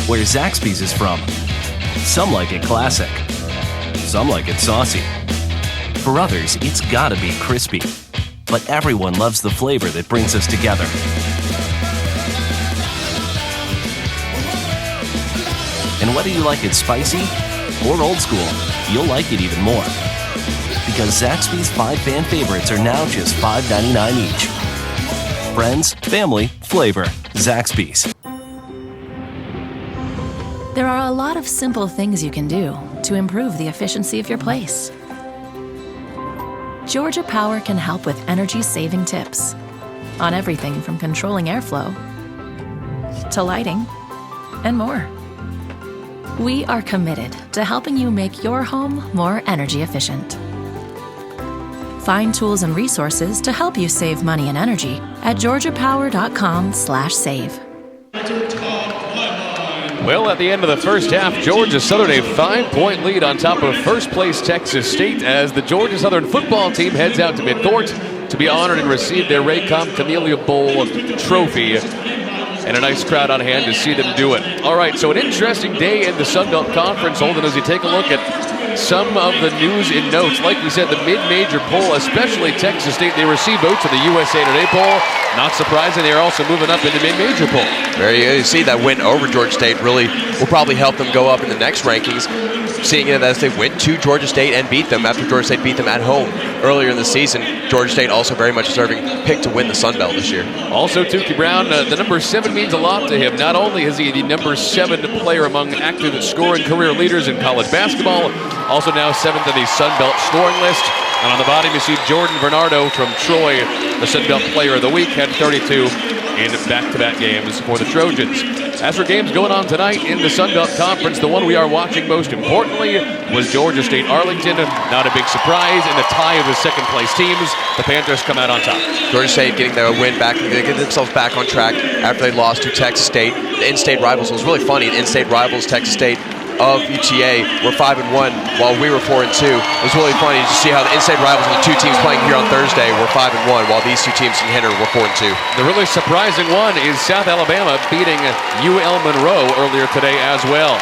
Where Zaxby's is from. Some like it classic. Some like it saucy. For others, it's gotta be crispy. But everyone loves the flavor that brings us together. And whether you like it spicy or old school, you'll like it even more. Because Zaxby's 5 fan favorites are now just $5.99 each. Friends, family, flavor. Zaxby's. There are a lot of simple things you can do to improve the efficiency of your place. Georgia Power can help with energy-saving tips on everything from controlling airflow to lighting and more. We are committed to helping you make your home more energy efficient. Find tools and resources to help you save money and energy at georgiapower.com/save. Well, at the end of the first half, Georgia Southern a 5-point lead on top of first place Texas State as the Georgia Southern football team heads out to midcourt to be honored and receive their Raycom Camellia Bowl trophy. And a nice crowd on hand to see them do it. All right, so an interesting day in the Sun Belt Conference, Holden, as you take a look at some of the news in notes. Like we said, the mid-major poll, especially Texas State, they receive votes in the USA Today poll. Not surprising, they're also moving up in the mid-major poll. Very good. You see that win over Georgia State really will probably help them go up in the next rankings. Seeing it as they went to Georgia State and beat them after Georgia State beat them at home earlier in the season. Georgia State also very much deserving pick to win the Sun Belt this year. Also, Tukey Brown, the number 7 means a lot to him. Not only is he the number 7 player among active scoring career leaders in college basketball, also now 7th in the Sun Belt scoring list. And on the bottom, you see Jordan Bernardo from Troy, the Sun Belt Player of the Week, had 32 in back-to-back games for the Trojans. As for games going on tonight in the Sun Belt Conference, the one we are watching most importantly was Georgia State-Arlington. Not a big surprise in the tie of the second-place teams. The Panthers come out on top. Georgia State getting their win back, they get themselves back on track after they lost to Texas State. The in-state rivals, it was really funny. The in-state rivals, Texas State of UTA, were 5-1 while we were 4-2. It was really funny to see how the in-state rivals of the two teams playing here on Thursday were 5-1 while these two teams in Henry were 4-2. The really surprising one is South Alabama beating UL Monroe earlier today as well.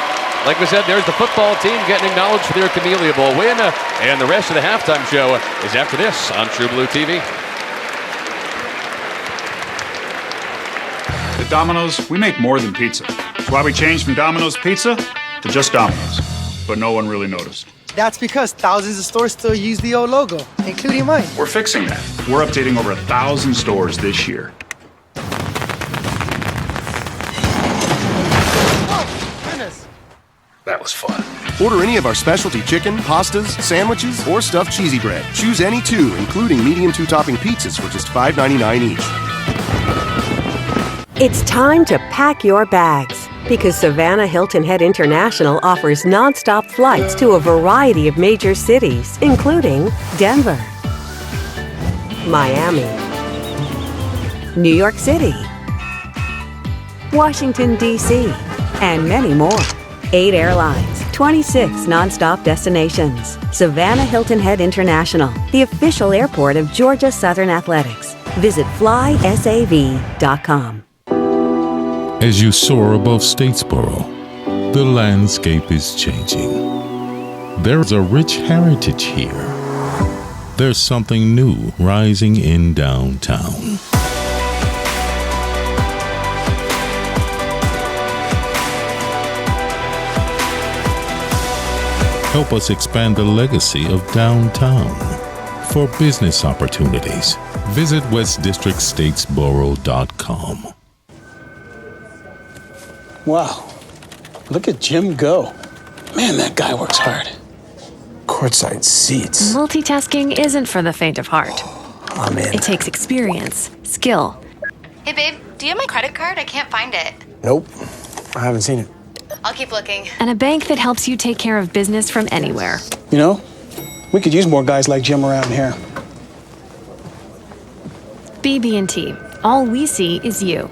Like we said, there's the football team getting acknowledged for their Camellia Bowl win. And the rest of the halftime show is after this on True Blue TV. At Domino's, we make more than pizza. That's why we changed from Domino's Pizza to just Domino's. But no one really noticed. That's because thousands of stores still use the old logo, including mine. We're fixing that. We're updating over 1,000 stores this year. That was fun. Order any of our specialty chicken, pastas, sandwiches, or stuffed cheesy bread. Choose any two, including medium 2-topping pizzas for just $5.99 each. It's time to pack your bags because Savannah Hilton Head International offers nonstop flights to a variety of major cities, including Denver, Miami, New York City, Washington, D.C., and many more. 8 airlines, 26 nonstop destinations. Savannah Hilton Head International, the official airport of Georgia Southern Athletics. Visit flysav.com. As you soar above Statesboro, the landscape is changing. There's a rich heritage here. There's something new rising in downtown. Help us expand the legacy of downtown. For business opportunities, visit westdistrictstatesboro.com. Wow. Look at Jim go. Man, that guy works hard. Courtside seats. Multitasking isn't for the faint of heart. I'm in. It takes experience, skill. Hey, babe, do you have my credit card? I can't find it. Nope. I haven't seen it. I'll keep looking. And a bank that helps you take care of business from anywhere. You know, we could use more guys like Jim around here. BB&T. All we see is you.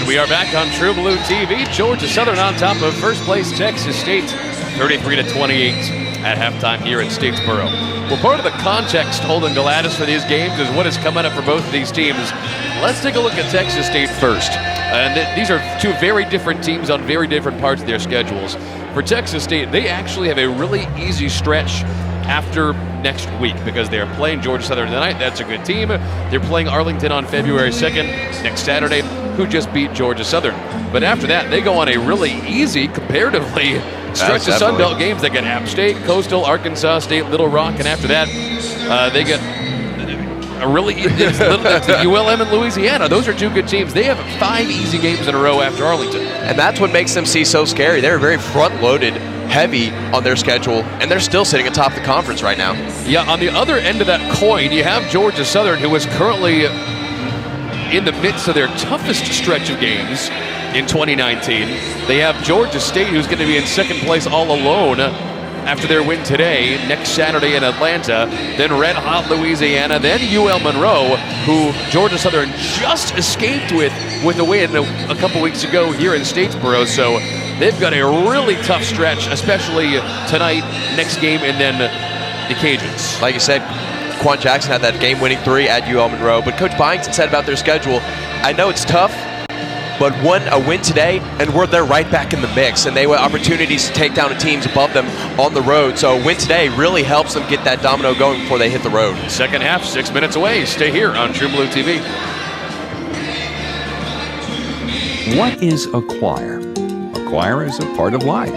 We are back on True Blue TV. Georgia Southern on top of first place Texas State, 33-28 at halftime here in Statesboro. Well, part of the context holding Gladys for these games is what is coming up for both of these teams. Let's take a look at Texas State first. And these are two very different teams on very different parts of their schedules. For Texas State, they actually have a really easy stretch after next week because they're playing Georgia Southern tonight. That's a good team. They're playing Arlington on February 2nd, next Saturday, who just beat Georgia Southern. But after that, they go on a really easy, comparatively, stretch of Sun Belt games. They get App State, Coastal, Arkansas State, Little Rock, and after that, they get a really ULM and Louisiana. Those are two good teams. They have 5 easy games in a row after Arlington. And that's what makes them see so scary. They're very front-loaded, heavy on their schedule, and they're still sitting atop the conference right now. Yeah, on the other end of that coin, you have Georgia Southern, who is currently in the midst of their toughest stretch of games in 2019. They have Georgia State, who's going to be in second place all alone after their win today, next Saturday in Atlanta. Then Red Hot Louisiana, then UL Monroe, who Georgia Southern just escaped with a win a couple weeks ago here in Statesboro. So they've got a really tough stretch, especially tonight, next game, and then the Cajuns. Like you said, Quan Jackson had that game-winning 3 at UL Monroe. But Coach Byington said about their schedule, I know it's tough, but a win today, and they're right back in the mix. And they have opportunities to take down the teams above them on the road. So a win today really helps them get that domino going before they hit the road. Second half, 6 minutes away. Stay here on True Blue TV. What is Acquire? Acquire is a part of life.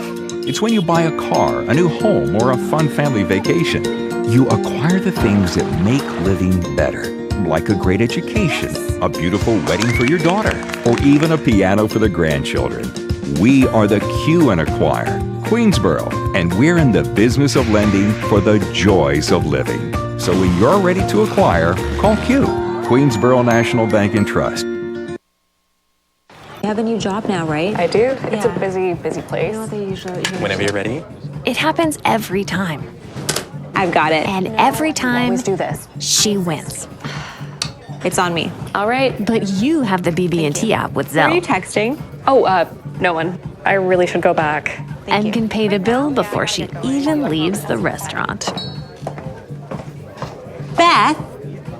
It's when you buy a car, a new home, or a fun family vacation. You acquire the things that make living better, like a great education, a beautiful wedding for your daughter, or even a piano for the grandchildren. We are the Q in Acquire, Queensboro, and we're in the business of lending for the joys of living. So when you're ready to acquire, call Q, Queensboro National Bank and Trust. have a new job now, right? I do. It's a busy place. Whenever you're ready. It happens every time. I've got it. And every time, Always do this. she wins. It's on me. All right. But you have the BB&T app with Zelle. Who are you texting? Oh, no one. I really should go back. And can pay the bill before she even leaves the restaurant. Beth?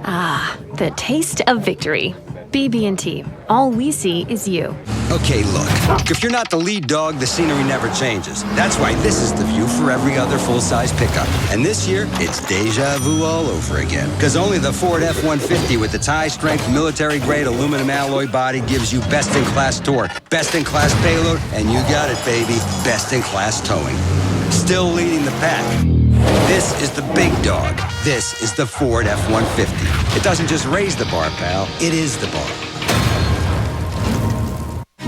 Ah, the taste of victory. BB&T. All we see is you. Okay, look. If you're not the lead dog, the scenery never changes. That's why this is the view for every other full-size pickup. And this year, it's deja vu all over again. Because only the Ford F-150 with its high-strength, military-grade aluminum alloy body gives you best-in-class torque, best-in-class payload, and you got it, baby, best-in-class towing. Still leading the pack. This is the big dog. This is the Ford F-150. It doesn't just raise the bar, pal. It is the bar.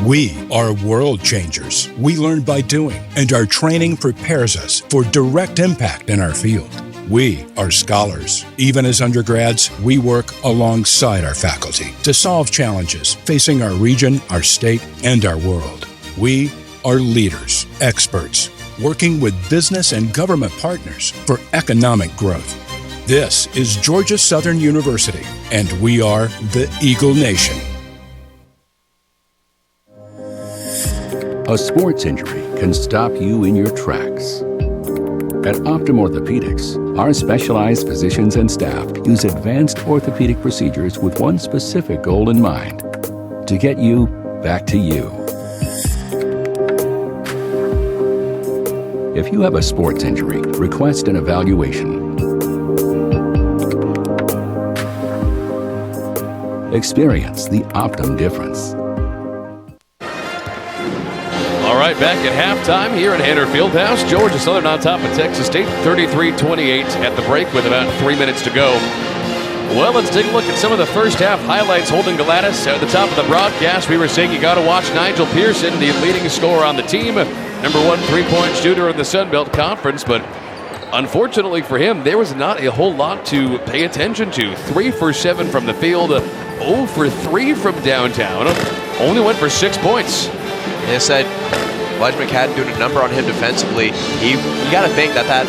We are world changers. We learn by doing, and our training prepares us for direct impact in our field. We are scholars. Even as undergrads, we work alongside our faculty to solve challenges facing our region, our state, and our world. We are leaders, experts, working with business and government partners for economic growth. This is Georgia Southern University, and we are the Eagle Nation. A sports injury can stop you in your tracks. At Optum Orthopedics, our specialized physicians and staff use advanced orthopedic procedures with one specific goal in mind: to get you back to you. If you have a sports injury, request an evaluation. Experience the Optum difference. All right, back at halftime here at Hanner Fieldhouse. Georgia Southern on top of Texas State, 33-28 at the break with about 3 minutes to go. Well, let's take a look at some of the first half highlights. Holden Gladys at the top of the broadcast. We were saying you got to watch Nigel Pearson, the leading scorer on the team, number one three-point shooter in the Sun Belt Conference, but unfortunately for him, there was not a whole lot to pay attention to. 3 for 7 from the field, 0 for 3 from downtown. Only went for 6 points. They said Elijah McCadden doing a number on him defensively. You got to think that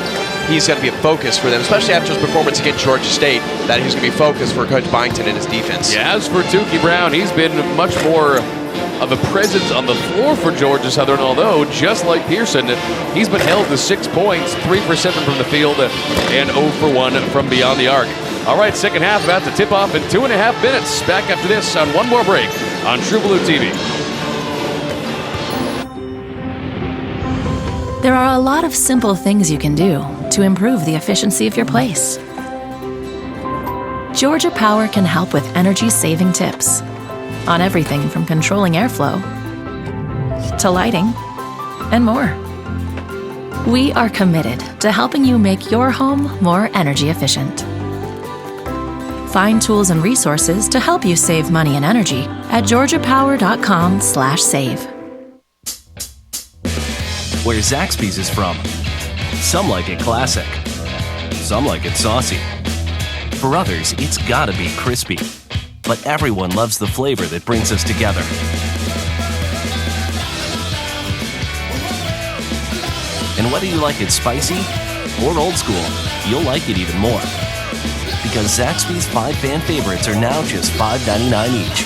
he's going to be a focus for them, especially after his performance against Georgia State, that he's going to be focused for Coach Byington and his defense. Yeah, as for Tukey Brown, he's been much more of a presence on the floor for Georgia Southern, although just like Pearson, he's been held to 6 points, 3 for 7 from the field, and 0 for 1 from beyond the arc. All right, second half about to tip off in 2.5 minutes. Back after this on one more break on True Blue TV. There are a lot of simple things you can do to improve the efficiency of your place. Georgia Power can help with energy-saving tips on everything from controlling airflow to lighting and more. We are committed to helping you make your home more energy efficient. Find tools and resources to help you save money and energy at georgiapower.com/save. Where Zaxby's is from. Some like it classic. Some like it saucy. For others, it's gotta be crispy. But everyone loves the flavor that brings us together. And whether you like it spicy or old school, you'll like it even more. Because Zaxby's 5 fan favorites are now just $5.99 each.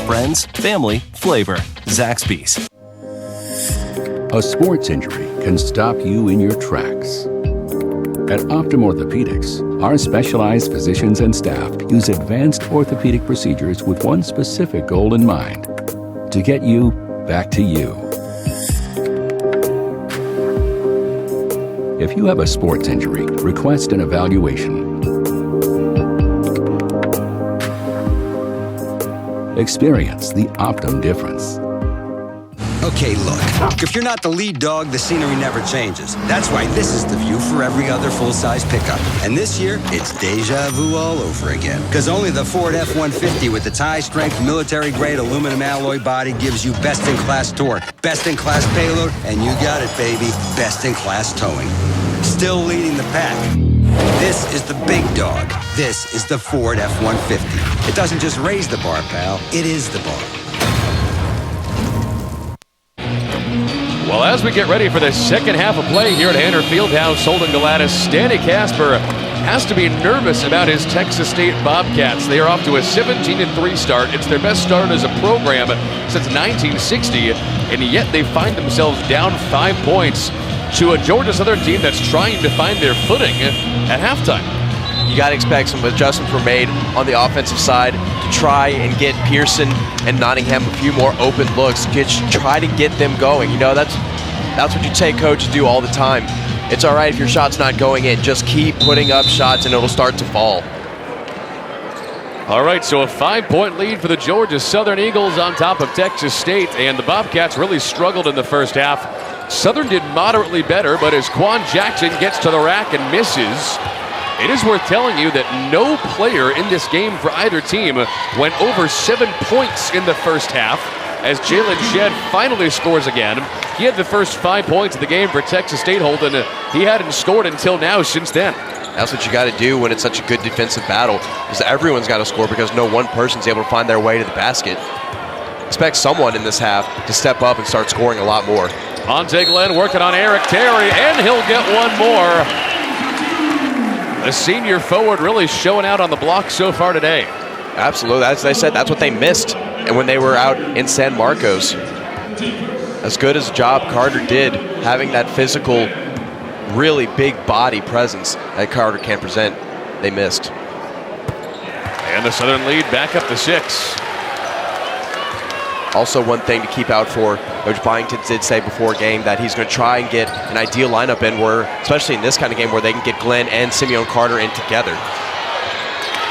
Friends, family, flavor. Zaxby's. A sports injury can stop you in your tracks. At Optum Orthopedics, our specialized physicians and staff use advanced orthopedic procedures with one specific goal in mind: to get you back to you. If you have a sports injury, request an evaluation. Experience the Optum difference. Okay, look. If you're not the lead dog, the scenery never changes. That's why this is the view for every other full-size pickup. And this year, it's deja vu all over again. Because only the Ford F-150 with its high-strength, military-grade aluminum alloy body gives you best-in-class torque, best-in-class payload, and you got it, baby, best-in-class towing. Still leading the pack. This is the big dog. This is the Ford F-150. It doesn't just raise the bar, pal. It is the bar. Well, as we get ready for the second half of play here at Hanner Fieldhouse, Holden Galatas, Danny Casper has to be nervous about his Texas State Bobcats. They are off to a 17-3 start. It's their best start as a program since 1960, and yet they find themselves down 5 points to a Georgia Southern team that's trying to find their footing at halftime. You got to expect some adjustments were made on the offensive side to try and get Pearson and Nottingham a few more open looks. Try to get them going. You know, that's what you take coaches do all the time. It's all right if your shot's not going in. Just keep putting up shots and it'll start to fall. All right, so a 5-point lead for the Georgia Southern Eagles on top of Texas State, and the Bobcats really struggled in the first half. Southern did moderately better, but as Quan Jackson gets to the rack and misses, it is worth telling you that no player in this game for either team went over 7 points in the first half, as Jalen Shedd finally scores again. He had the first 5 points of the game for Texas State, Holden. He hadn't scored until now since then. That's what you got to do when it's such a good defensive battle, is everyone's got to score because no one person's able to find their way to the basket. Expect someone in this half to step up and start scoring a lot more. Monte Glenn working on Eric Terry, and he'll get one more. The senior forward really showing out on the block so far today. Absolutely. As I said, that's what they missed and when they were out in San Marcos. As good as a job Carter did, having that physical, really big body presence that Carter can present, they missed. And the Southern lead back up to 6. Also, one thing to keep out for, Coach Byington did say before game that he's going to try and get an ideal lineup in where, especially in this kind of game, where they can get Glenn and Simeon Carter in together.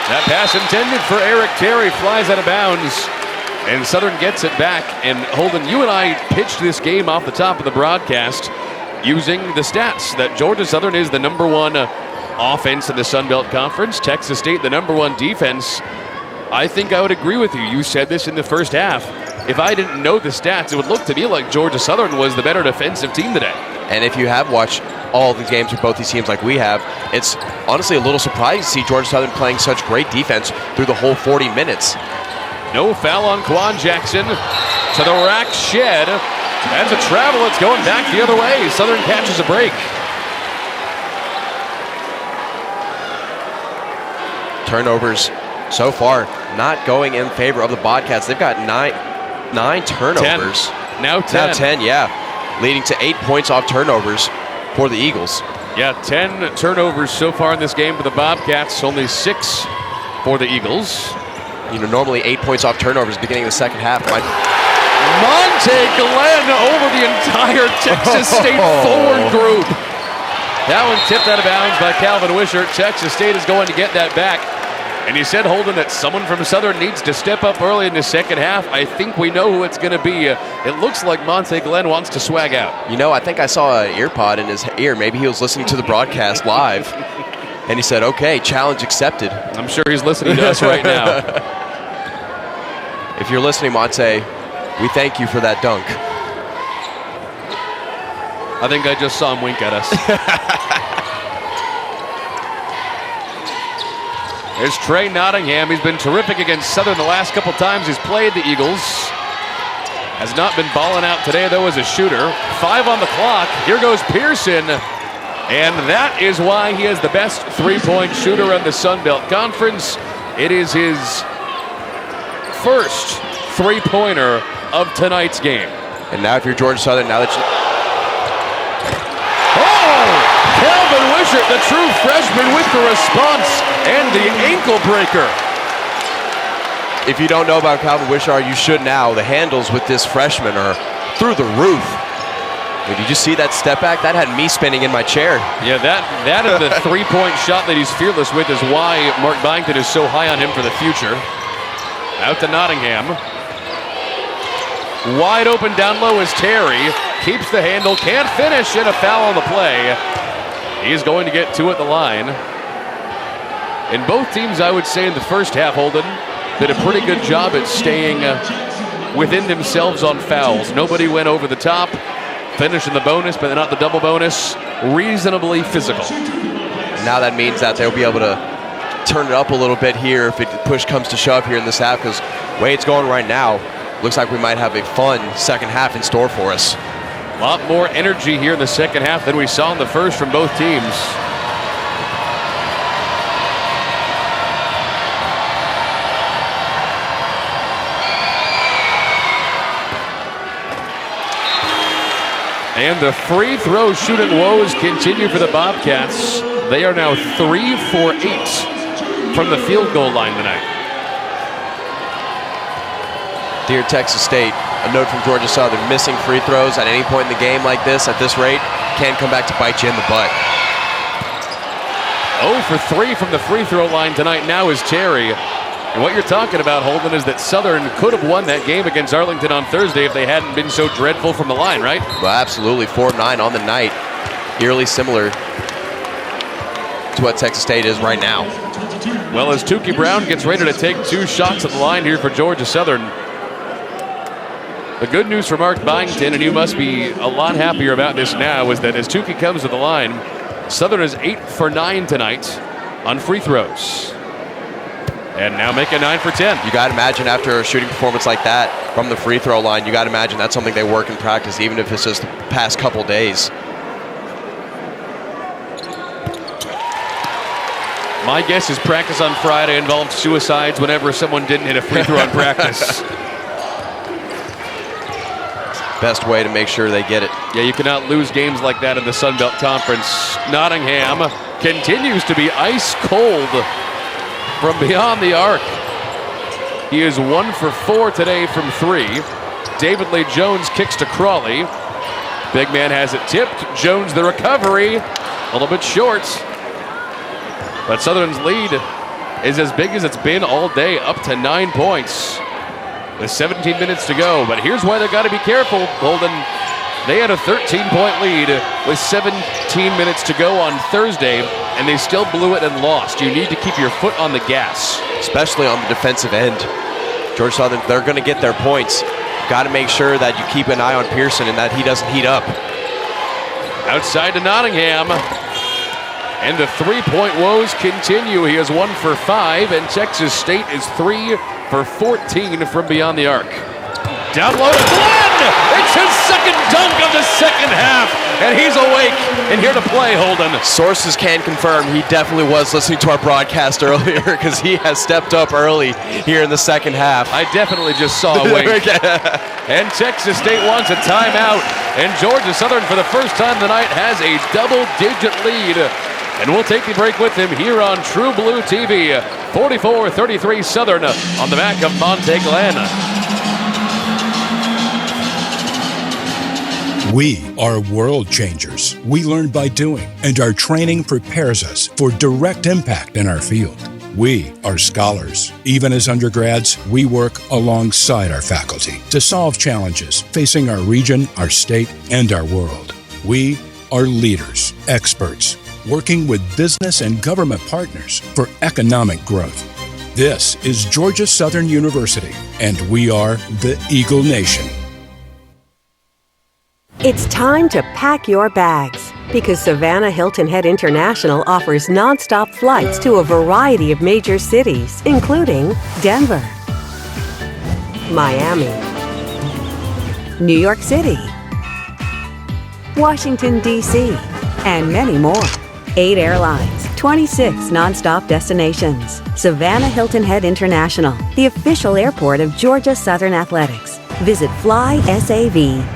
That pass intended for Eric Terry flies out of bounds, and Southern gets it back. And Holden, you and I pitched this game off the top of the broadcast using the stats that Georgia Southern is the #1 offense in the Sun Belt Conference, Texas State the #1 defense. I think I would agree with you. You said this in the first half. If I didn't know the stats, it would look to me like Georgia Southern was the better defensive team today. And if you have watched all the games with both these teams like we have, it's honestly a little surprising to see Georgia Southern playing such great defense through the whole 40 minutes. No foul on Quan Jackson. To the rack, Shedd. That's a travel. It's going back the other way. Southern catches a break. Turnovers so far not going in favor of the Bobcats. They've got nine turnovers. 10. Now 10. Now 10, yeah. Leading to 8 points off turnovers for the Eagles. Yeah, 10 turnovers so far in this game for the Bobcats. Only 6 for the Eagles. You know, normally 8 points off turnovers beginning of the second half. Monte Glenn over the entire Texas State forward group. That one tipped out of bounds by Calvin Wishart. Texas State is going to get that back. And he said, Holden, that someone from Southern needs to step up early in the second half. I think we know who it's going to be. It looks like Monte Glenn wants to swag out. You know, I think I saw an ear pod in his ear. Maybe he was listening to the broadcast live. And he said, okay, challenge accepted. I'm sure he's listening to us right now. If you're listening, Monte, we thank you for that dunk. I think I just saw him wink at us. There's Trey Nottingham. He's been terrific against Southern the last couple times he's played the Eagles. Has not been balling out today, though, as a shooter. 5 on the clock. Here goes Pearson. And that is why he is the best three-point shooter in the Sun Belt Conference. It is his first three-pointer of tonight's game. And now if you're Georgia Southern, now that you... Calvin Wishart, the true freshman, with the response and the ankle breaker. If you don't know about Calvin Wishart, you should now. The handles with this freshman are through the roof. Did you see that step back? That had me spinning in my chair. Yeah, that and the three-point shot that he's fearless with is why Mark Byington is so high on him for the future. Out to Nottingham. Wide open down low is Terry. Keeps the handle, can't finish, and a foul on the play. He's going to get 2 at the line. And both teams, I would say, in the first half, Holden, did a pretty good job at staying within themselves on fouls. Nobody went over the top, finishing the bonus, but not the double bonus. Reasonably physical. Now that means that they'll be able to turn it up a little bit here if push comes to shove here in this half, because the way it's going right now, looks like we might have a fun second half in store for us. A lot more energy here in the second half than we saw in the first from both teams. And the free throw shooting woes continue for the Bobcats. They are now 3 for 8 from the field goal line tonight. Dear Texas State, a note from Georgia Southern, missing free throws at any point in the game like this, at this rate, can come back to bite you in the butt. 0 for 3 from the free throw line tonight now is Terry. And what you're talking about, Holden, is that Southern could have won that game against Arlington on Thursday if they hadn't been so dreadful from the line, right? Well, absolutely. 4-9 on the night. Eerily similar to what Texas State is right now. Well, as Tukey Brown gets ready to take 2 shots at the line here for Georgia Southern. The good news for Mark Byington, and you must be a lot happier about this now, is that as Tukey comes to the line, Southern is 8 for 9 tonight on free throws. And now make it 9 for 10. You got to imagine after a shooting performance like that from the free throw line, you got to imagine that's something they work in practice, even if it's just the past couple days. My guess is practice on Friday involved suicides whenever someone didn't hit a free throw in practice. Best way to make sure they get it. Yeah, you cannot lose games like that in the Sun Belt Conference. Nottingham continues to be ice cold from beyond the arc. He is 1 for 4 today from 3. David Lee Jones kicks to Crawley. Big man has it tipped. Jones the recovery. A little bit short. But Southern's lead is as big as it's been all day, up to 9 points. With 17 minutes to go. But here's why they've got to be careful, Holden. They had a 13-point lead with 17 minutes to go on Thursday, and they still blew it and lost. You need to keep your foot on the gas. Especially on the defensive end. Georgia Southern, they're going to get their points. Got to make sure that you keep an eye on Pearson and that he doesn't heat up. Outside to Nottingham. And the three-point woes continue. He is 1 for 5, and Texas State is 3 for 14 from beyond the arc. Down low to Glenn! It's his second dunk of the second half, and he's awake and here to play, Holden. Sources can confirm he definitely was listening to our broadcast earlier because he has stepped up early here in the second half. I definitely just saw a wink. And Texas State wants a timeout, and Georgia Southern for the first time tonight has a double-digit lead. And we'll take the break with him here on True Blue TV. 44-33 Southern on the back of Monte Glen. We are world changers. We learn by doing, and our training prepares us for direct impact in our field. We are scholars. Even as undergrads, we work alongside our faculty to solve challenges facing our region, our state, and our world. We are leaders, experts, working with business and government partners for economic growth. This is Georgia Southern University, and we are the Eagle Nation. It's time to pack your bags because Savannah Hilton Head International offers nonstop flights to a variety of major cities, including Denver, Miami, New York City, Washington, D.C., and many more. 8 airlines, 26 nonstop destinations. Savannah Hilton Head International, the official airport of Georgia Southern Athletics. Visit flysav.com.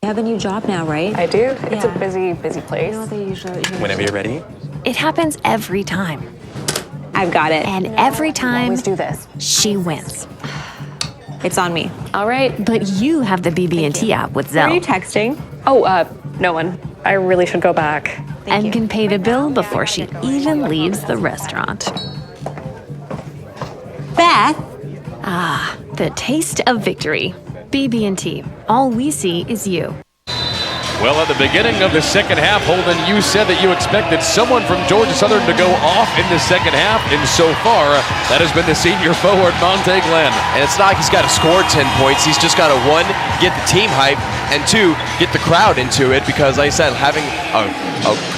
You have a new job now, right? I do. It's a busy place. Whenever you're ready. It happens every time. I've got it. And every time, Always do this. she wins. It's on me. All right. But you have the BB&T app with Who are you Zelle texting? Oh, no one. I really should go back. and can pay the bill before she even leaves the restaurant. Beth! Ah, the taste of victory. BB&T. All we see is you. Well, at the beginning of the second half, Holden, you said that you expected someone from Georgia Southern to go off in the second half, and so far, that has been the senior forward, Monte Glen. And it's not like he's got to score 10 points. He's just got to, 1, get the team hype, and 2, get the crowd into it, because like I said, having a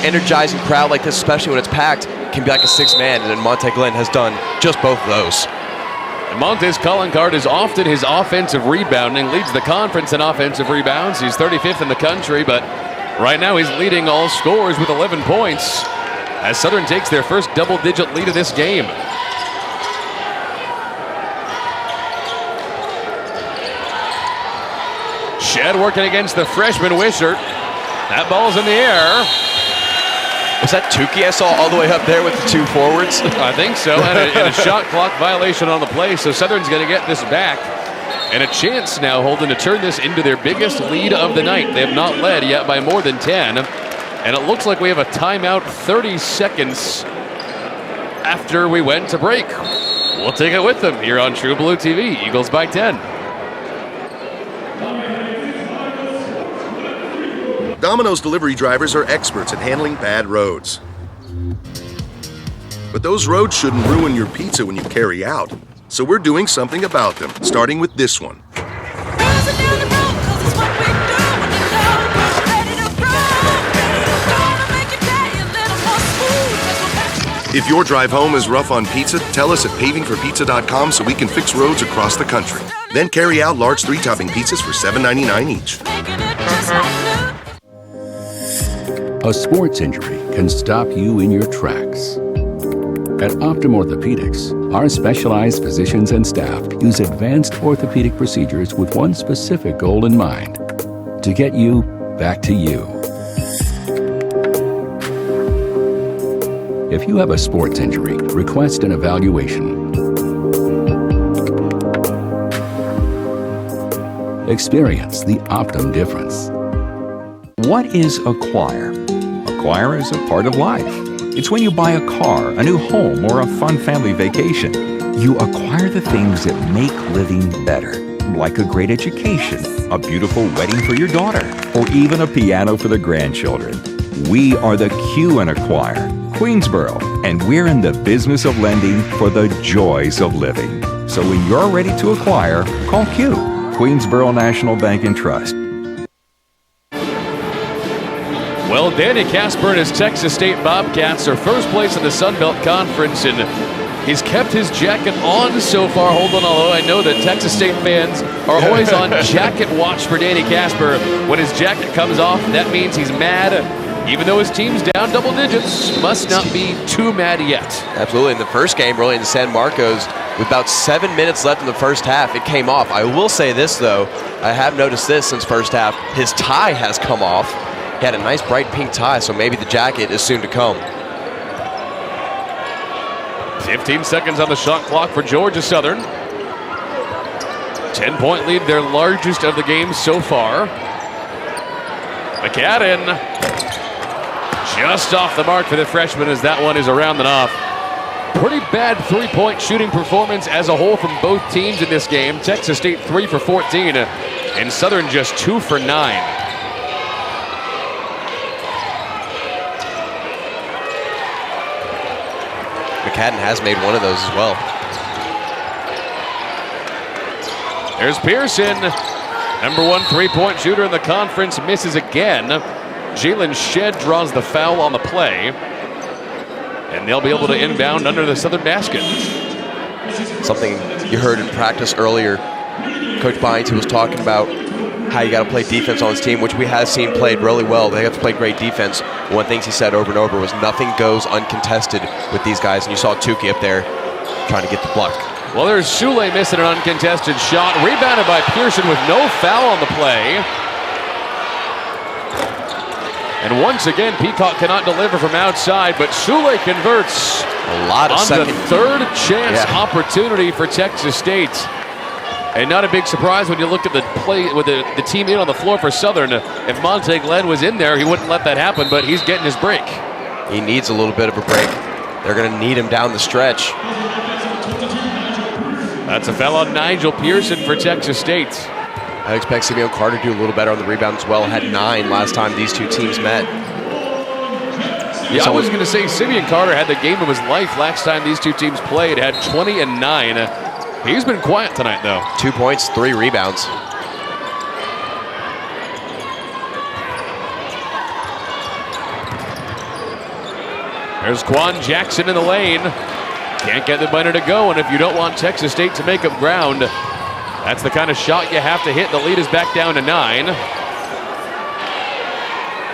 energizing crowd like this, especially when it's packed, can be like a sixth man, and Monte Glen has done just both of those. And Montez Collincard is often his offensive rebounding, leads the conference in offensive rebounds. He's 35th in the country, but right now he's leading all scorers with 11 points as Southern takes their first double-digit lead of this game. Shed working against the freshman Wishart. That ball's in the air. Was that Tukey I saw all the way up there with the two forwards? I think so, and a shot clock violation on the play, so Southern's going to get this back. And a chance now, Holden, to turn this into their biggest lead of the night. They have not led yet by more than 10. And it looks like we have a timeout 30 seconds after we went to break. We'll take it with them here on True Blue TV. Eagles by 10. Domino's delivery drivers are experts at handling bad roads. But those roads shouldn't ruin your pizza when you carry out. So we're doing something about them, starting with this one. If your drive home is rough on pizza, tell us at pavingforpizza.com so we can fix roads across the country. Then carry out large 3-topping pizzas for $7.99 each. A sports injury can stop you in your tracks. At Optum Orthopedics, our specialized physicians and staff use advanced orthopedic procedures with one specific goal in mind: to get you back to you. If you have a sports injury, request an evaluation. Experience the Optum difference. What is Acquire? Acquire is a part of life. It's when you buy a car, a new home, or a fun family vacation. You acquire the things that make living better, like a great education, a beautiful wedding for your daughter, or even a piano for the grandchildren. We are the Q in Acquire, Queensboro, and we're in the business of lending for the joys of living. So when you're ready to acquire, call Q, Queensboro National Bank and Trust. Well, Danny Casper and his Texas State Bobcats are first place in the Sun Belt Conference, and he's kept his jacket on so far, Holden, although I know that Texas State fans are always on jacket watch for Danny Casper. When his jacket comes off, that means he's mad, even though his team's down double digits. Must not be too mad yet. Absolutely. In the first game, really in San Marcos, with about 7 minutes left in the first half, it came off. I will say this, though. I have noticed this since first half. His tie has come off. He had a nice bright pink tie, so maybe the jacket is soon to come. 15 seconds on the shot clock for Georgia Southern. 10-point lead, their largest of the game so far. McCadden just off the mark for the freshman as that one is around and off. Pretty bad three-point shooting performance as a whole from both teams in this game. Texas State 3 for 14 and Southern just 2 for 9. McCadden has made one of those as well. There's Pearson, number one three-point shooter in the conference, misses again. Jalen Shed draws the foul on the play, and they'll be able to inbound under the Southern basket. Something you heard in practice earlier, Coach Byington was talking about how you got to play defense on this team, which we have seen played really well. They have to play great defense. One of the things he said over and over was nothing goes uncontested with these guys, and you saw Tukey up there trying to get the block. Well, there's Soule missing an uncontested shot, rebounded by Pearson with no foul on the play. And once again, Peacock cannot deliver from outside, but Soule converts a lot of on the third chance opportunity for Texas State. And not a big surprise when you looked at the play with the team in on the floor for Southern. If Monte Glenn was in there, he wouldn't let that happen, but he's getting his break. He needs a little bit of a break. They're going to need him down the stretch. That's a foul on Nigel Pearson for Texas State. I expect Simeon Carter to do a little better on the rebound as well. Had 9 last time these two teams met. Yeah, I was going to say Simeon Carter had the game of his life last time these two teams played. Had 20 and 9. He's been quiet tonight, though. 2 points, 3 rebounds. There's Quan Jackson in the lane. Can't get the bunny to go, and if you don't want Texas State to make up ground, that's the kind of shot you have to hit. The lead is back down to 9.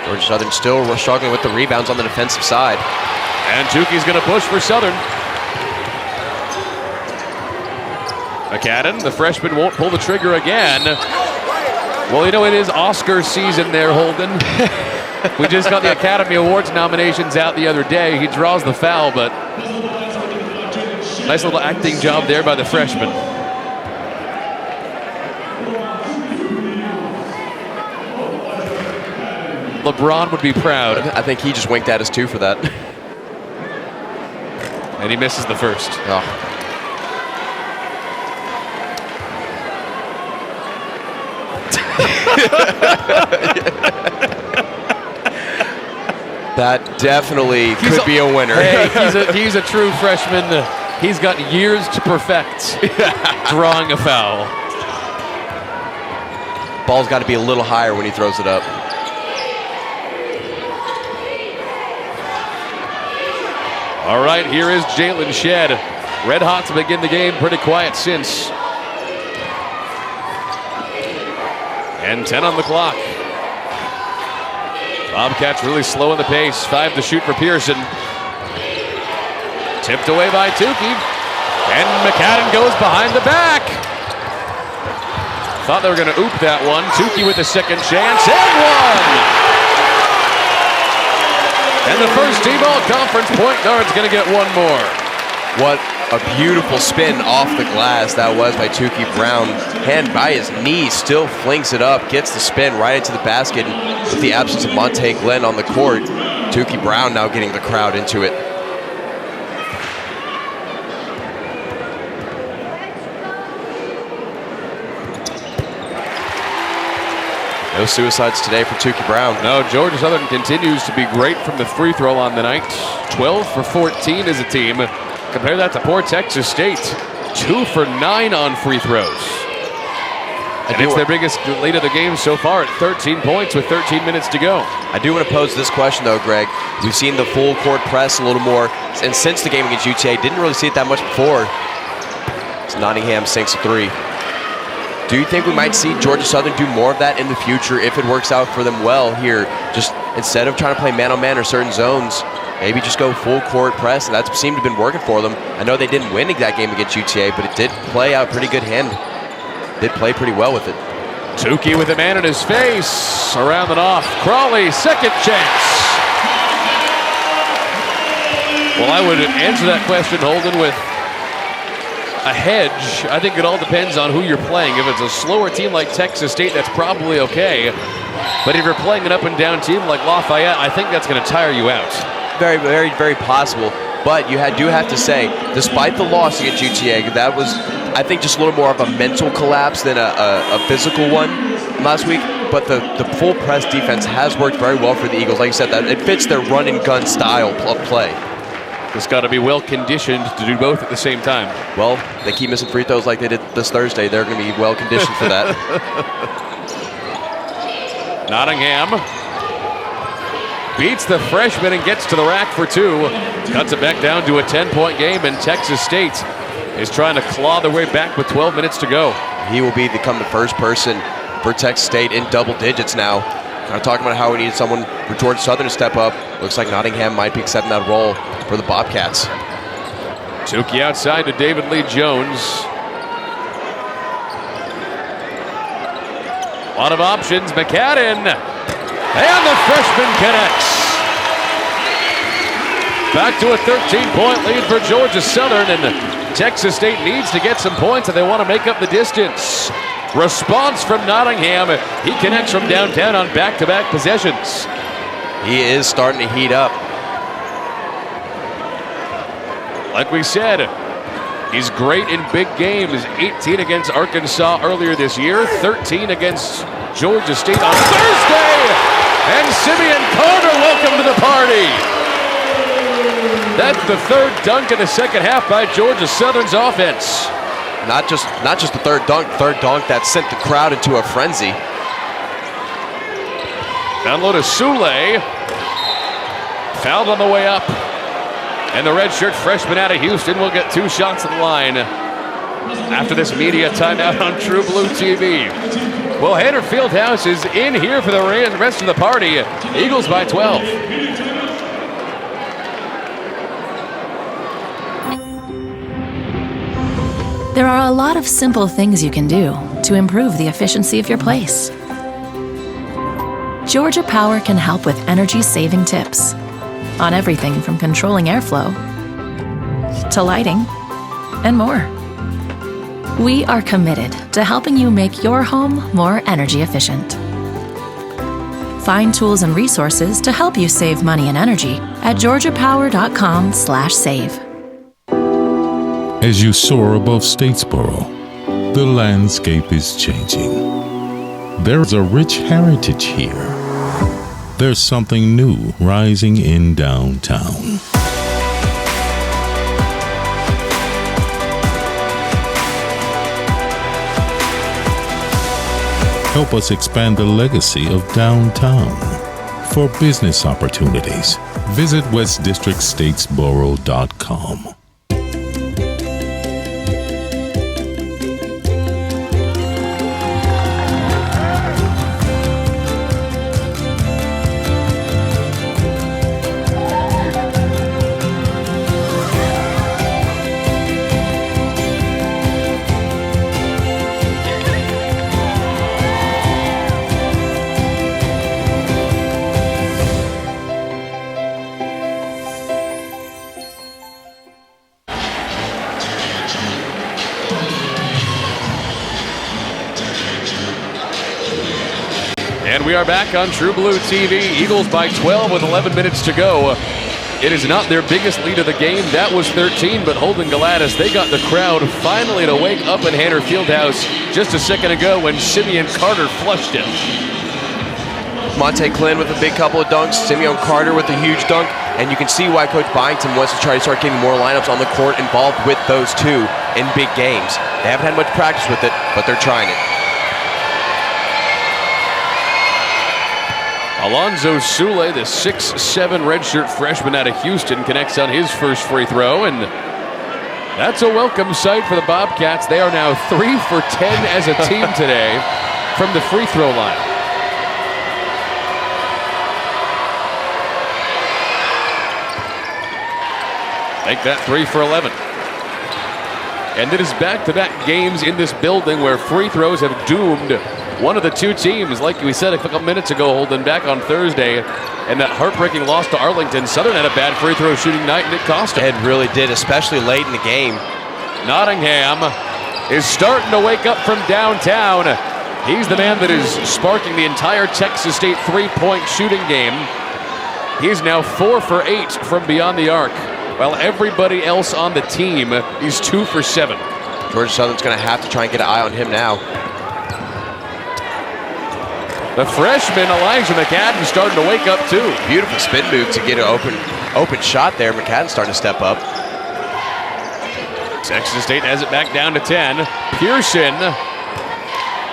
Georgia Southern still struggling with the rebounds on the defensive side. And Tukey's going to push for Southern. McCadden, the freshman, won't pull the trigger again. Well, you know, it is Oscar season there, Holden. We just got the Academy Awards nominations out the other day. He draws the foul, but nice little acting job there by the freshman. LeBron would be proud. I think he just winked at us too for that. And he misses the first. Oh. That definitely could be a winner. Hey, he's a true freshman. He's got years to perfect drawing a foul. Ball's got to be a little higher when he throws it up. All right, here is Jalen Shedd. Red hot to begin the game, pretty quiet since. And 10 on the clock. Bobcats really slow in the pace. 5 to shoot for Pearson. Tipped away by Tukey. And McCadden goes behind the back. Thought they were going to oop that one. Tukey with the second chance and one. And the first team all-conference point guard's going to get one more. What a beautiful spin off the glass that was by Tukey Brown. Hand by his knee, still flings it up, gets the spin right into the basket. With the absence of Monte Glenn on the court, Tukey Brown now getting the crowd into it. No suicides today for Tukey Brown. No, Georgia Southern continues to be great from the free throw on the night. 12 for 14 as a team. Compare that to poor Texas State. 2 for 9 on free throws. And it's their biggest lead of the game so far at 13 points with 13 minutes to go. I do want to pose this question though, Greg. We've seen the full court press a little more, and since the game against UTA, didn't really see it that much before. As Nottingham sinks a 3. Do you think we might see Georgia Southern do more of that in the future if it works out for them well here? Just instead of trying to play man-on-man or certain zones, maybe just go full court press, and that seemed to have been working for them. I know they didn't win that game against UTA, but it did play out pretty good hand. Did play pretty well with it. Tukey with a man in his face. Around and off. Crawley, second chance. Well, I would answer that question, Holden, with a hedge. I think it all depends on who you're playing. If it's a slower team like Texas State, that's probably okay. But if you're playing an up-and-down team like Lafayette, I think that's going to tire you out. Very, very, very possible. But you do have to say, despite the loss against UTA, that was, I think, just a little more of a mental collapse than a physical one last week. But the full press defense has worked very well for the Eagles. Like you said, that it fits their run and gun style of play. Just got to be well conditioned to do both at the same time. Well, they keep missing free throws like they did this Thursday. They're going to be well conditioned for that. Nottingham beats the freshman and gets to the rack for 2. Cuts it back down to a 10-point game, and Texas State is trying to claw their way back with 12 minutes to go. He will become the first person for Texas State in double digits now. Kind of talking about how we needed someone for Georgia Southern to step up. Looks like Nottingham might be accepting that role for the Bobcats. Tukey outside to David Lee Jones. A lot of options. McCadden. And the freshman connects. Back to a 13-point lead for Georgia Southern, and Texas State needs to get some points if they want to make up the distance. Response from Nottingham. He connects from downtown on back-to-back possessions. He is starting to heat up. Like we said, he's great in big games. 18 against Arkansas earlier this year, 13 against Georgia State on Thursday. And Simeon Carter, welcome to the party. That's the third dunk in the second half by Georgia Southern's offense. Not just the third dunk that sent the crowd into a frenzy. Down low to Sule. Fouled on the way up. And the redshirt freshman out of Houston will get 2 shots at the line after this media timeout on True Blue TV. Well, Hander Fieldhouse is in here for the rest of the party. Eagles by 12. There are a lot of simple things you can do to improve the efficiency of your place. Georgia Power can help with energy-saving tips on everything from controlling airflow to lighting and more. We are committed to helping you make your home more energy efficient. Find tools and resources to help you save money and energy at georgiapower.com/save. As you soar above Statesboro, the landscape is changing. There's a rich heritage here. There's something new rising in downtown. Help us expand the legacy of downtown. For business opportunities, visit westdistrictstatesboro.com. And we are back on True Blue TV. Eagles by 12 with 11 minutes to go. It is not their biggest lead of the game. That was 13, but Holden Gladys, they got the crowd finally to wake up in Hander Fieldhouse just a second ago when Simeon Carter flushed it. Monte Clyn with a big couple of dunks, Simeon Carter with a huge dunk, and you can see why Coach Byington wants to try to start getting more lineups on the court involved with those two in big games. They haven't had much practice with it, but they're trying it. Alonzo Sule, the 6'7" redshirt freshman out of Houston, connects on his first free throw, and that's a welcome sight for the Bobcats. They are now 3 for 10 as a team today from the free throw line. Make that 3 for 11. And it is back-to-back games in this building where free throws have doomed one of the two teams. Like we said a couple minutes ago, Holden, back on Thursday, and that heartbreaking loss to Arlington. Southern had a bad free throw shooting night, and it cost them. It really did, especially late in the game. Nottingham is starting to wake up from downtown. He's the man that is sparking the entire Texas State three-point shooting game. He's now 4 for 8 from beyond the arc, while everybody else on the team is 2 for 7. Georgia Southern's going to have to try and get an eye on him now. The freshman Elijah McAdden starting to wake up too. Beautiful spin move to get an open shot there. McAdden starting to step up. Texas State has it back down to 10. Pearson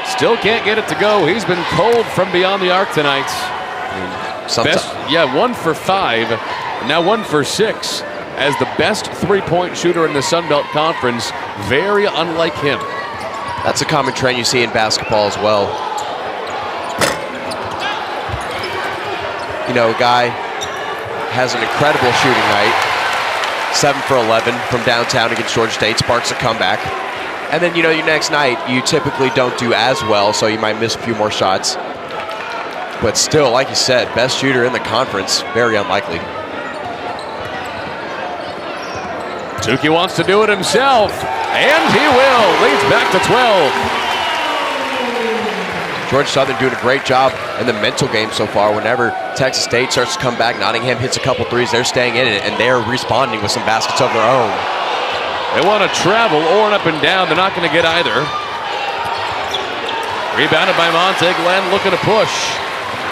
still can't get it to go. He's been cold from beyond the arc tonight. 1 for 5, now 1 for 6 as the best three-point shooter in the Sun Belt Conference. Very unlike him. That's a common trend you see in basketball as well. You know, a guy has an incredible shooting night. 7 for 11 from downtown against Georgia State, sparks a comeback. And then, you know, your next night, you typically don't do as well, so you might miss a few more shots. But still, like you said, best shooter in the conference, very unlikely. Tukey wants to do it himself, and he will. Leads back to 12. Georgia Southern doing a great job in the mental game so far. Whenever Texas State starts to come back, Nottingham hits a couple threes, they're staying in it, and they're responding with some baskets of their own. They want to travel or an up and down. They're not going to get either. Rebounded by Monte Glenn, looking to push,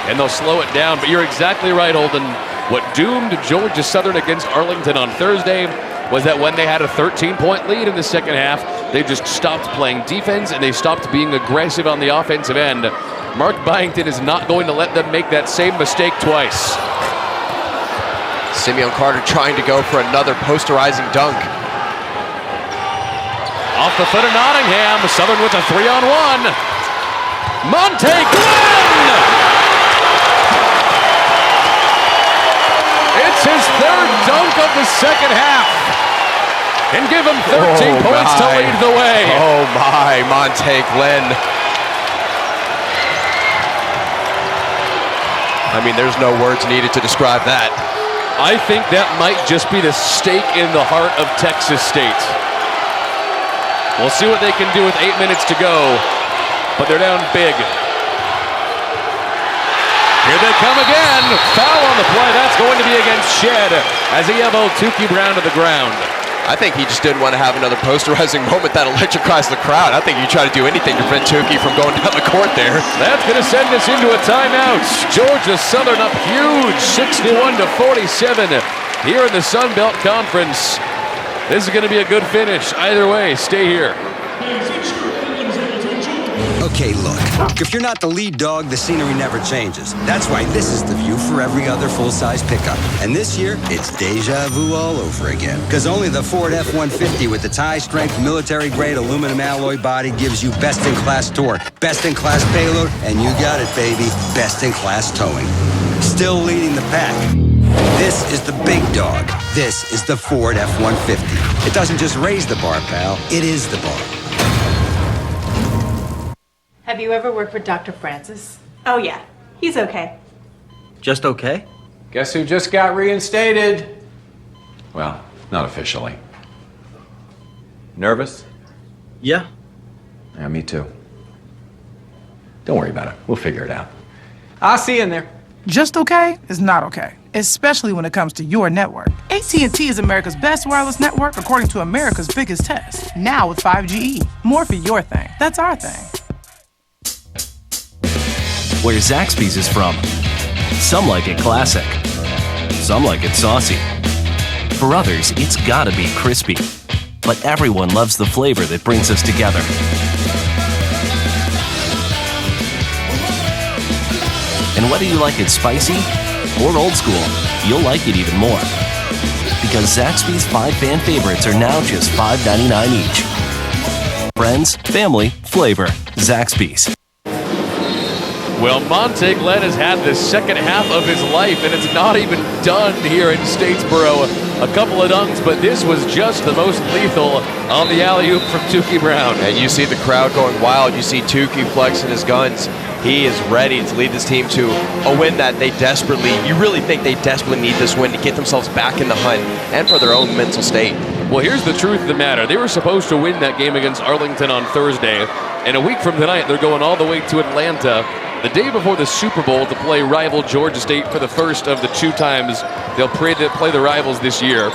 and they'll slow it down. But you're exactly right, Holden. What doomed Georgia Southern against Arlington on Thursday was that when they had a 13-point lead in the second half, they just stopped playing defense and they stopped being aggressive on the offensive end. Mark Byington is not going to let them make that same mistake twice. Simeon Carter trying to go for another posterizing dunk. Off the foot of Nottingham, Southern with a 3-on-1. Monte Glenn! It's his third dunk of the second half. And give him 13 points to lead the way. Oh my, Monte Glenn. I mean, there's no words needed to describe that. I think that might just be the stake in the heart of Texas State. We'll see what they can do with 8 minutes to go, but they're down big. Here they come again. Foul on the play. That's going to be against Shed as he elbowed Tukey Brown to the ground. I think he just didn't want to have another posterizing moment that electrifies the crowd. I think you try to do anything to prevent Tukey from going down the court there. That's going to send us into a timeout. Georgia Southern up huge, 61-47 here in the Sun Belt Conference. This is going to be a good finish. Either way, stay here. Okay, look, if you're not the lead dog, the scenery never changes. That's why this is the view for every other full-size pickup. And this year, it's deja vu all over again. Because only the Ford F-150 with its high-strength, military-grade aluminum alloy body gives you best-in-class torque, best-in-class payload, and you got it, baby, best-in-class towing. Still leading the pack. This is the big dog. This is the Ford F-150. It doesn't just raise the bar, pal. It is the bar. Have you ever worked with Dr. Francis? Oh, yeah. He's okay. Just okay? Guess who just got reinstated? Well, not officially. Nervous? Yeah. Yeah, me too. Don't worry about it. We'll figure it out. I'll see you in there. Just okay is not okay, especially when it comes to your network. AT&T is America's best wireless network according to America's biggest test. Now with 5GE. More for your thing. That's our thing. Where Zaxby's is from. Some like it classic. Some like it saucy. For others, it's gotta be crispy. But everyone loves the flavor that brings us together. And whether you like it spicy or old school, you'll like it even more. Because Zaxby's 5 fan favorites are now just $5.99 each. Friends, family, flavor. Zaxby's. Well, Monte Glenn has had the second half of his life, and it's not even done here in Statesboro. A couple of dunks, but this was just the most lethal on the alley-oop from Tukey Brown. And you see the crowd going wild. You see Tukey flexing his guns. He is ready to lead this team to a win that they desperately, you really think they desperately need this win to get themselves back in the hunt and for their own mental state. Well, here's the truth of the matter. They were supposed to win that game against Arlington on Thursday, and a week from tonight, they're going all the way to Atlanta the day before the Super Bowl to play rival Georgia State for the first of the 2 times they'll play the rivals this year.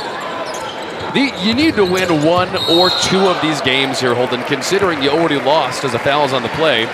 You need to win 1 or 2 of these games here, Holden, considering you already lost as a foul's on the play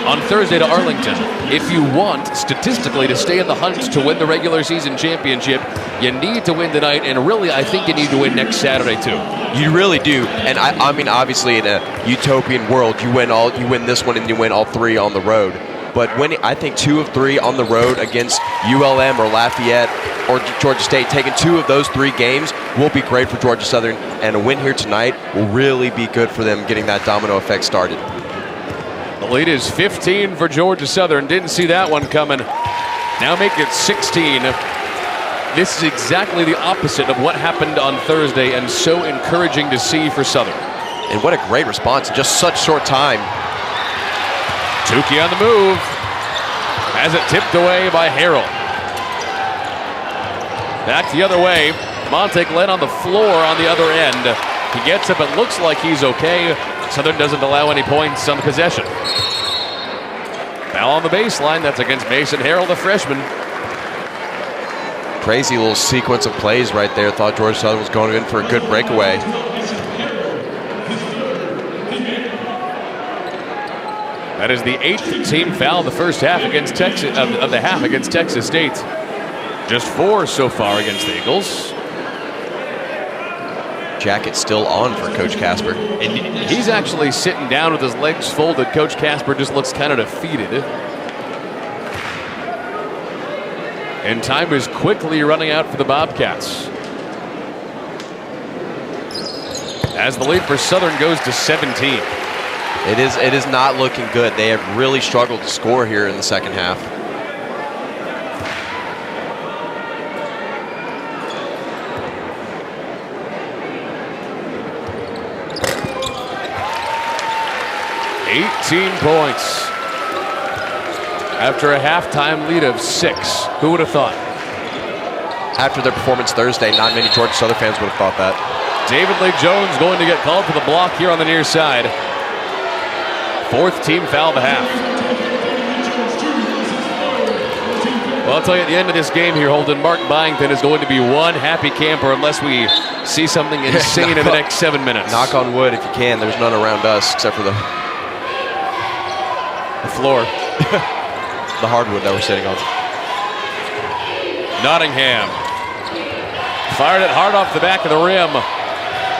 on Thursday to Arlington. If you want, statistically, to stay in the hunt to win the regular season championship, you need to win tonight, and really, I think you need to win next Saturday, too. You really do, and I mean, obviously, in a utopian world, you win this one and you win all 3 on the road. But winning, I think 2 of 3 on the road against ULM or Lafayette or Georgia State, taking 2 of those 3 games will be great for Georgia Southern, and a win here tonight will really be good for them getting that domino effect started. The lead is 15 for Georgia Southern. Didn't see that one coming. Now make it 16. This is exactly the opposite of what happened on Thursday, and so encouraging to see for Southern. And what a great response in just such short time. Tukey on the move. Has it tipped away by Harrell. Back the other way. Monte Glenn on the floor on the other end. He gets up. It looks like he's okay. Southern doesn't allow any points on the possession. Foul on the baseline. That's against Mason Harrell, the freshman. Crazy little sequence of plays right there. Thought Georgia Southern was going in for a good breakaway. That is the 8th team foul the first half against Texas of the half against Texas State. Just 4 so far against the Eagles. Jacket still on for Coach Casper. And he's actually sitting down with his legs folded. Coach Casper just looks kind of defeated. And time is quickly running out for the Bobcats, as the lead for Southern goes to 17. It is not looking good. They have really struggled to score here in the second half. $18 points after a halftime lead of 6. Who would have thought? After their performance Thursday, not many Georgia Southern fans would have thought that. David Lee Jones going to get called for the block here on the near side. 4th team foul of the half. Well, I'll tell you, at the end of this game here, Holden, Mark Byington is going to be one happy camper unless we see something insane in the next 7 minutes. Knock on wood if you can. There's none around us except for the floor. The hardwood that we're sitting on. Nottingham fired it hard off the back of the rim.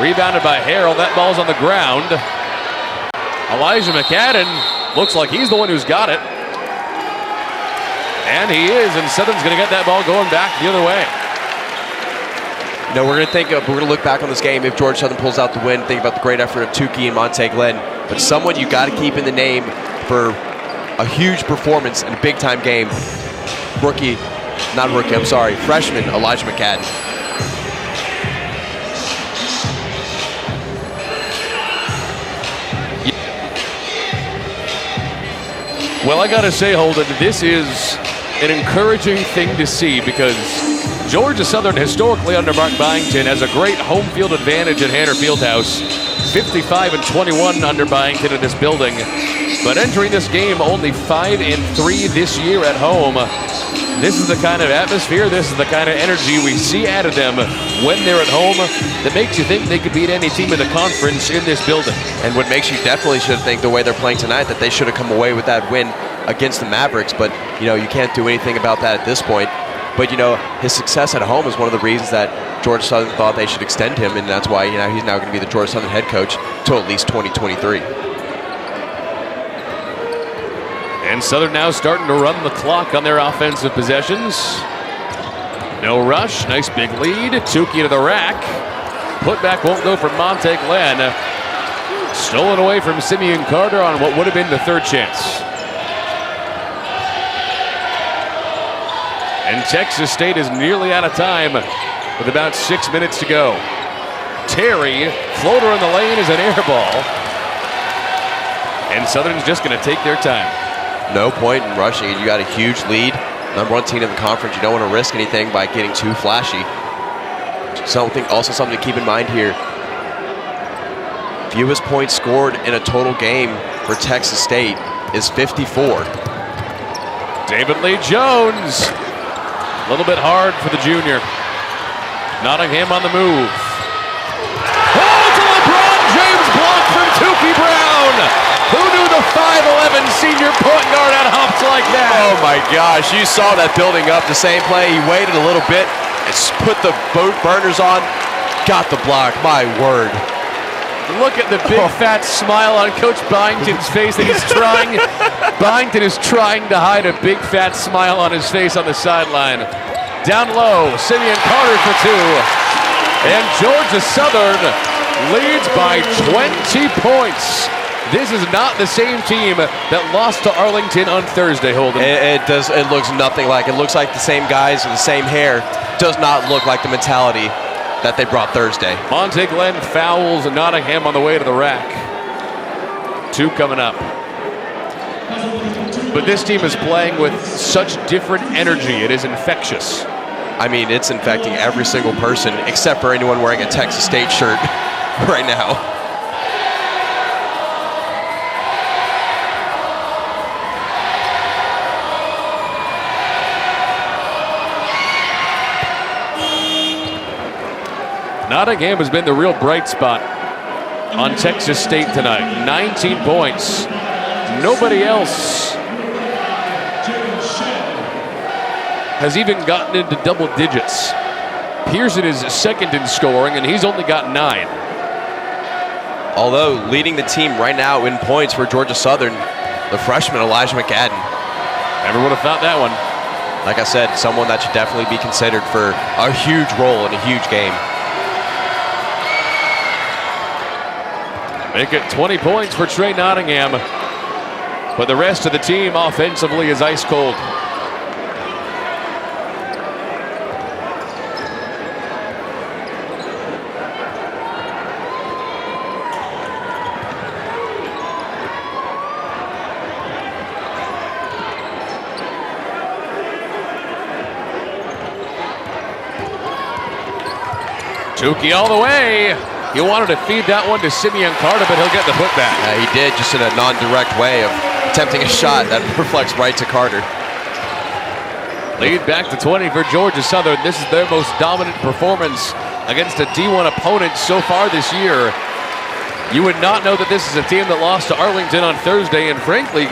Rebounded by Harrell. That ball's on the ground. Elijah McAdden looks like he's the one who's got it. And he is, and Southern's going to get that ball going back the other way. You know, we're going to look back on this game if Georgia Southern pulls out the win, think about the great effort of Tukey and Monte Glenn. But someone you got to keep in the name for a huge performance in a big-time game, freshman Elijah McAdden. Well, I got to say, Holden, this is an encouraging thing to see because Georgia Southern, historically under Mark Byington, has a great home field advantage at Hanner Fieldhouse. 55-21 under Byington in this building. But entering this game only 5-3 this year at home. This is the kind of atmosphere, this is the kind of energy we see out of them when they're at home that makes you think they could beat any team in the conference in this building. And what makes you definitely should think the way they're playing tonight that they should have come away with that win against the Mavericks. But, you know, you can't do anything about that at this point. But, you know, his success at home is one of the reasons that Georgia Southern thought they should extend him. And that's why, you know, he's now going to be the Georgia Southern head coach till at least 2023. And Southern now starting to run the clock on their offensive possessions. No rush, nice big lead. Tukey to the rack. Putback won't go for Monte Glenn. Stolen away from Simeon Carter on what would have been the third chance. And Texas State is nearly out of time with about 6 minutes to go. Terry, floater in the lane is an air ball. And Southern's just going to take their time. No point in rushing it. You got a huge lead. Number 1 team in the conference. You don't want to risk anything by getting too flashy. Something to keep in mind here. Fewest points scored in a total game for Texas State is 54. David Lee Jones. A little bit hard for the junior. Nottingham on the move. Oh, it's a LeBron James block from Tukey Brown. Who knew the 5'11" senior point guard had hops like that? Oh my gosh, you saw that building up. The same play, he waited a little bit, and put the boat burners on, got the block, my word. Look at the big fat smile on Coach Byington's face that he's trying. Byington is trying to hide a big fat smile on his face on the sideline. Down low, Simeon Carter for 2. And Georgia Southern leads by 20 points. This is not the same team that lost to Arlington on Thursday, Holden. It looks nothing like. It looks like the same guys with the same hair. Does not look like the mentality that they brought Thursday. Monte Glenn fouls Nottingham on the way to the rack. 2 coming up. But this team is playing with such different energy. It is infectious. I mean, it's infecting every single person except for anyone wearing a Texas State shirt right now. Nottingham has been the real bright spot on Texas State tonight. 19 points. Nobody else has even gotten into double digits. Pearson is second in scoring, and he's only got 9. Although leading the team right now in points for Georgia Southern, the freshman Elijah McAdden. Never would have thought that one. like I said, someone that should definitely be considered for a huge role in a huge game. Make it 20 points for Trey Nottingham. But the rest of the team offensively is ice cold. Tukey all the way. He wanted to feed that one to Simeon Carter, but he'll get the putback. He did, just in a non-direct way of attempting a shot that reflects right to Carter. Lead back to 20 for Georgia Southern. This is their most dominant performance against a D1 opponent so far this year. You would not know that this is a team that lost to Arlington on Thursday, and frankly,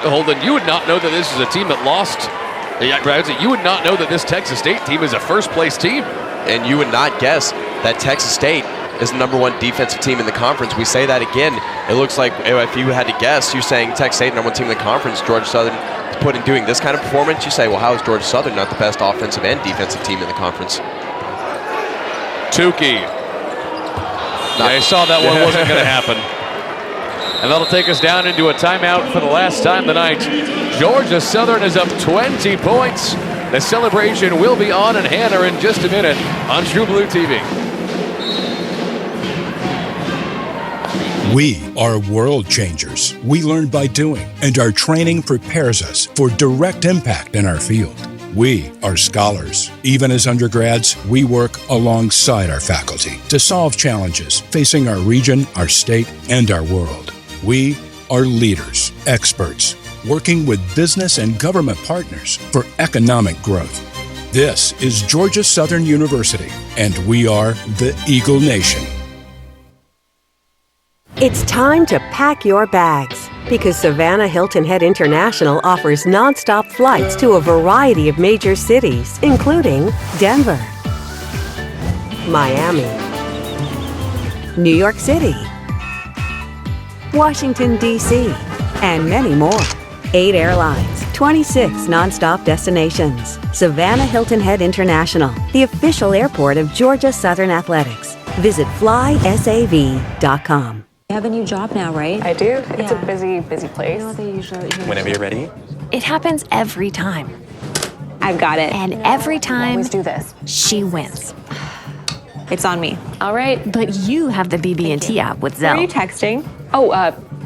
Holden, you would not know that this is a team that lost. You would not know that this Texas State team is a first-place team. And you would not guess that Texas State is the #1 defensive team in the conference. We say that again. It looks like if you had to guess, you're saying Texas State #1 team in the conference. Georgia Southern doing this kind of performance. You say, well, how is Georgia Southern not the best offensive and defensive team in the conference? Tukey. I saw that one wasn't going to happen. And that'll take us down into a timeout for the last time tonight. Georgia Southern is up 20 points. The celebration will be on in Hannah in just a minute on True Blue TV. We are world changers. We learn by doing, and our training prepares us for direct impact in our field. We are scholars. Even as undergrads, we work alongside our faculty to solve challenges facing our region, our state, and our world. We are leaders, experts, working with business and government partners for economic growth. This is Georgia Southern University, and we are the Eagle Nation. It's time to pack your bags because Savannah Hilton Head International offers nonstop flights to a variety of major cities, including Denver, Miami, New York City, Washington, D.C., and many more. 8 airlines, 26 nonstop destinations. Savannah Hilton Head International, the official airport of Georgia Southern Athletics. Visit flysav.com. You have a new job now, right? I do. It's a busy place. Whenever you're ready. It happens every time. I've got it. And every time Always do this. she wins. It's on me. All right. But you have the BB&T app with Who are you Zelle texting? Oh,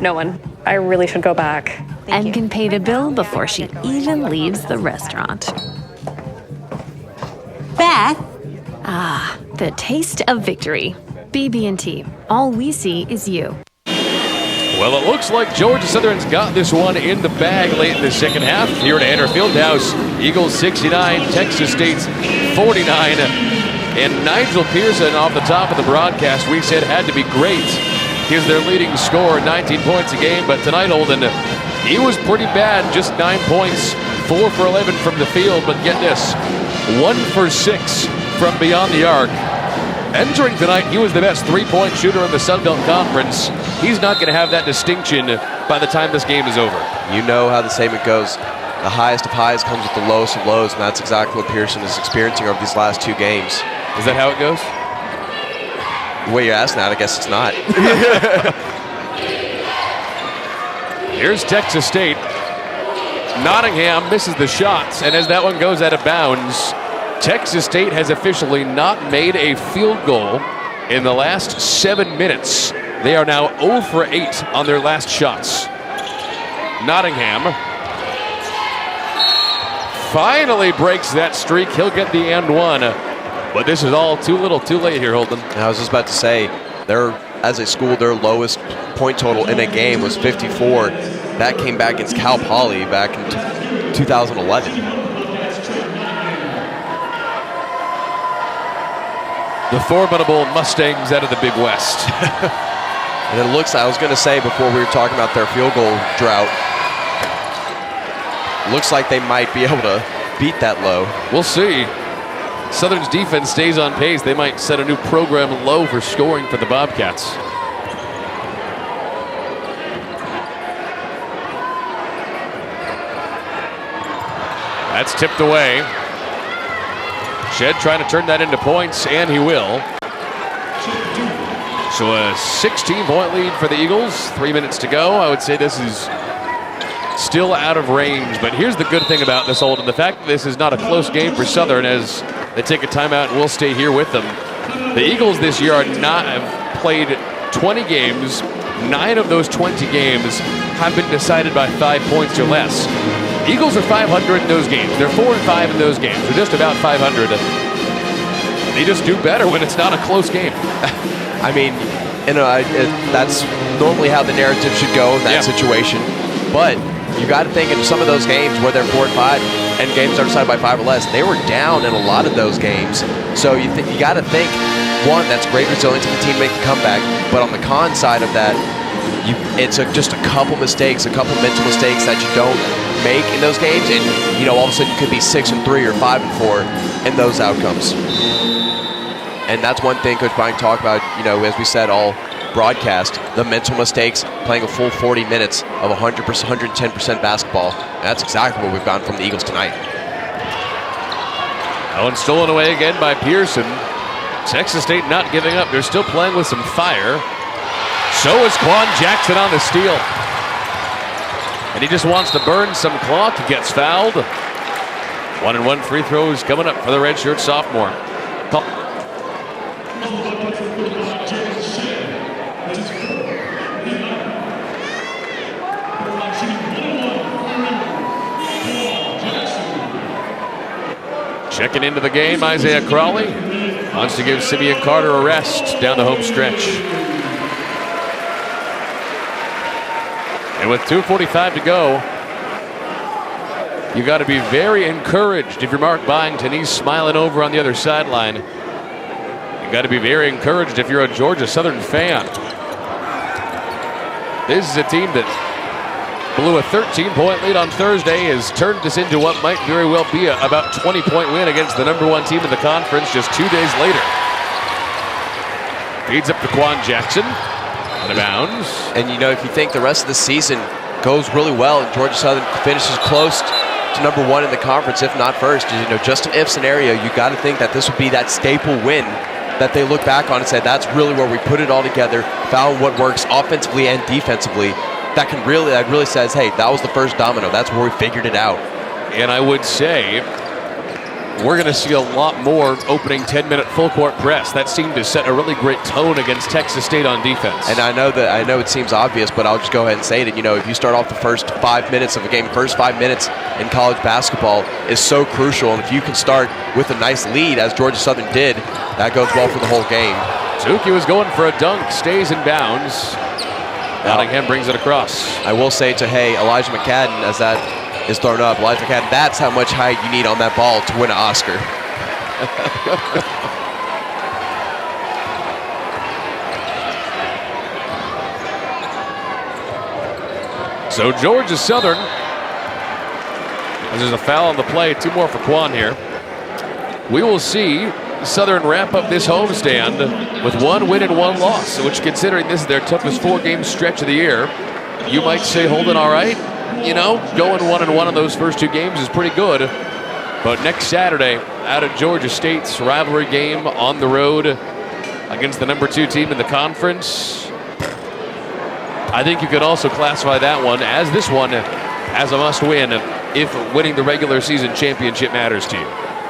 no one. I really should go back. and can pay the bill before she even leaves the restaurant. Beth! Ah, the taste of victory. BB&T. All we see is you. Well, it looks like Georgia Southern's got this one in the bag late in the second half. Here at Hanner Fieldhouse, Eagles 69, Texas State's 49. And Nigel Pearson off the top of the broadcast, we said had to be great. He's their leading scorer, 19 points a game. But tonight, Holden, he was pretty bad, just 9 points, 4 for 11 from the field. But get this, 1 for 6 from beyond the arc. Entering tonight, he was the best three-point shooter in the Sun Belt Conference. He's not going to have that distinction by the time this game is over. You know how the statement goes. The highest of highs comes with the lowest of lows, and that's exactly what Pearson is experiencing over these last 2 games. Is that how it goes? The way you're asking that, I guess it's not. Here's Texas State. Nottingham misses the shots, and as that one goes out of bounds, Texas State has officially not made a field goal in the last 7 minutes. They are now 0 for 8 on their last shots. Nottingham finally breaks that streak. He'll get the and one. But this is all too little, too late here, Holden. I was just about to say, as a school, their lowest point total in a game was 54. That came back against Cal Poly back in 2011. The formidable Mustangs out of the Big West. And it looks, I was going to say before we were talking about their field goal drought, looks like they might be able to beat that low. We'll see. Southern's defense stays on pace. They might set a new program low for scoring for the Bobcats. That's tipped away. Shed trying to turn that into points, and he will. So a 16-point lead for the Eagles. 3 minutes to go. I would say this is still out of range, but here's the good thing about this, Holden. The fact that this is not a close game for Southern as they take a timeout and we'll stay here with them. The Eagles this year have played 20 games. 9 of those 20 games have been decided by 5 points or less. Eagles are 500 in those games. They're 4-5 in those games. They're just about 500. They just do better when it's not a close game. I mean, that's normally how the narrative should go in that situation. But you got to think in some of those games where they're 4-5 and games are decided by 5 or less, they were down in a lot of those games. So you got to think, one, that's great resilience of the team to make the comeback. But on the con side of that, it's just a couple mistakes, a couple mental mistakes that you don't make in those games, and all of a sudden you could be 6-3 or 5-4 in those outcomes. And that's one thing Coach Bryan talked about, as we said all broadcast, the mental mistakes, playing a full 40 minutes of 100%, 110% basketball. And that's exactly what we've gotten from the Eagles tonight. Oh, and stolen away again by Pearson. Texas State not giving up. They're still playing with some fire. So is Quan Jackson on the steal. And he just wants to burn some clock. He gets fouled. 1-and-1 free throws coming up for the redshirt sophomore. Checking into the game, Isaiah Crawley wants to give Simeon Carter a rest down the home stretch. And with 2:45 to go, you got to be very encouraged if you're Mark Byington. He's smiling over on the other sideline. You got to be very encouraged if you're a Georgia Southern fan. This is a team that blew a 13-point lead on Thursday, has turned this into what might very well be about 20-point win against the #1 team in the conference just 2 days later. Feeds up to Quan Jackson. Out of bounds. And if you think the rest of the season goes really well and Georgia Southern finishes close to #1 in the conference, if not first, just an if scenario, you got to think that this would be that staple win that they look back on and say, that's really where we put it all together, found what works offensively and defensively. That really says, hey, that was the first domino. That's where we figured it out. And I would say we're going to see a lot more opening 10-minute full court press. That seemed to set a really great tone against Texas State on defense. And I know it seems obvious, but I'll just go ahead and say it. If you start off the first 5 minutes of a game, first 5 minutes in college basketball is so crucial. And if you can start with a nice lead, as Georgia Southern did, that goes well for the whole game. Tukey was going for a dunk, stays in bounds. Nottingham brings it across. I will say to Elijah McCadden, as that is thrown up, Elijah McCadden, that's how much height you need on that ball to win an Oscar. So Georgia Southern, as there's a foul on the play, 2 more for Quan here. We will see Southern wrap up this homestand with 1 win and 1 loss, which, considering this is their toughest 4-game stretch of the year, you might say holding all right. Going 1-1 on those first 2 games is pretty good. But next Saturday, out at Georgia State's rivalry game on the road against the #2 team in the conference, I think you could also classify that one as as a must-win if winning the regular season championship matters to you.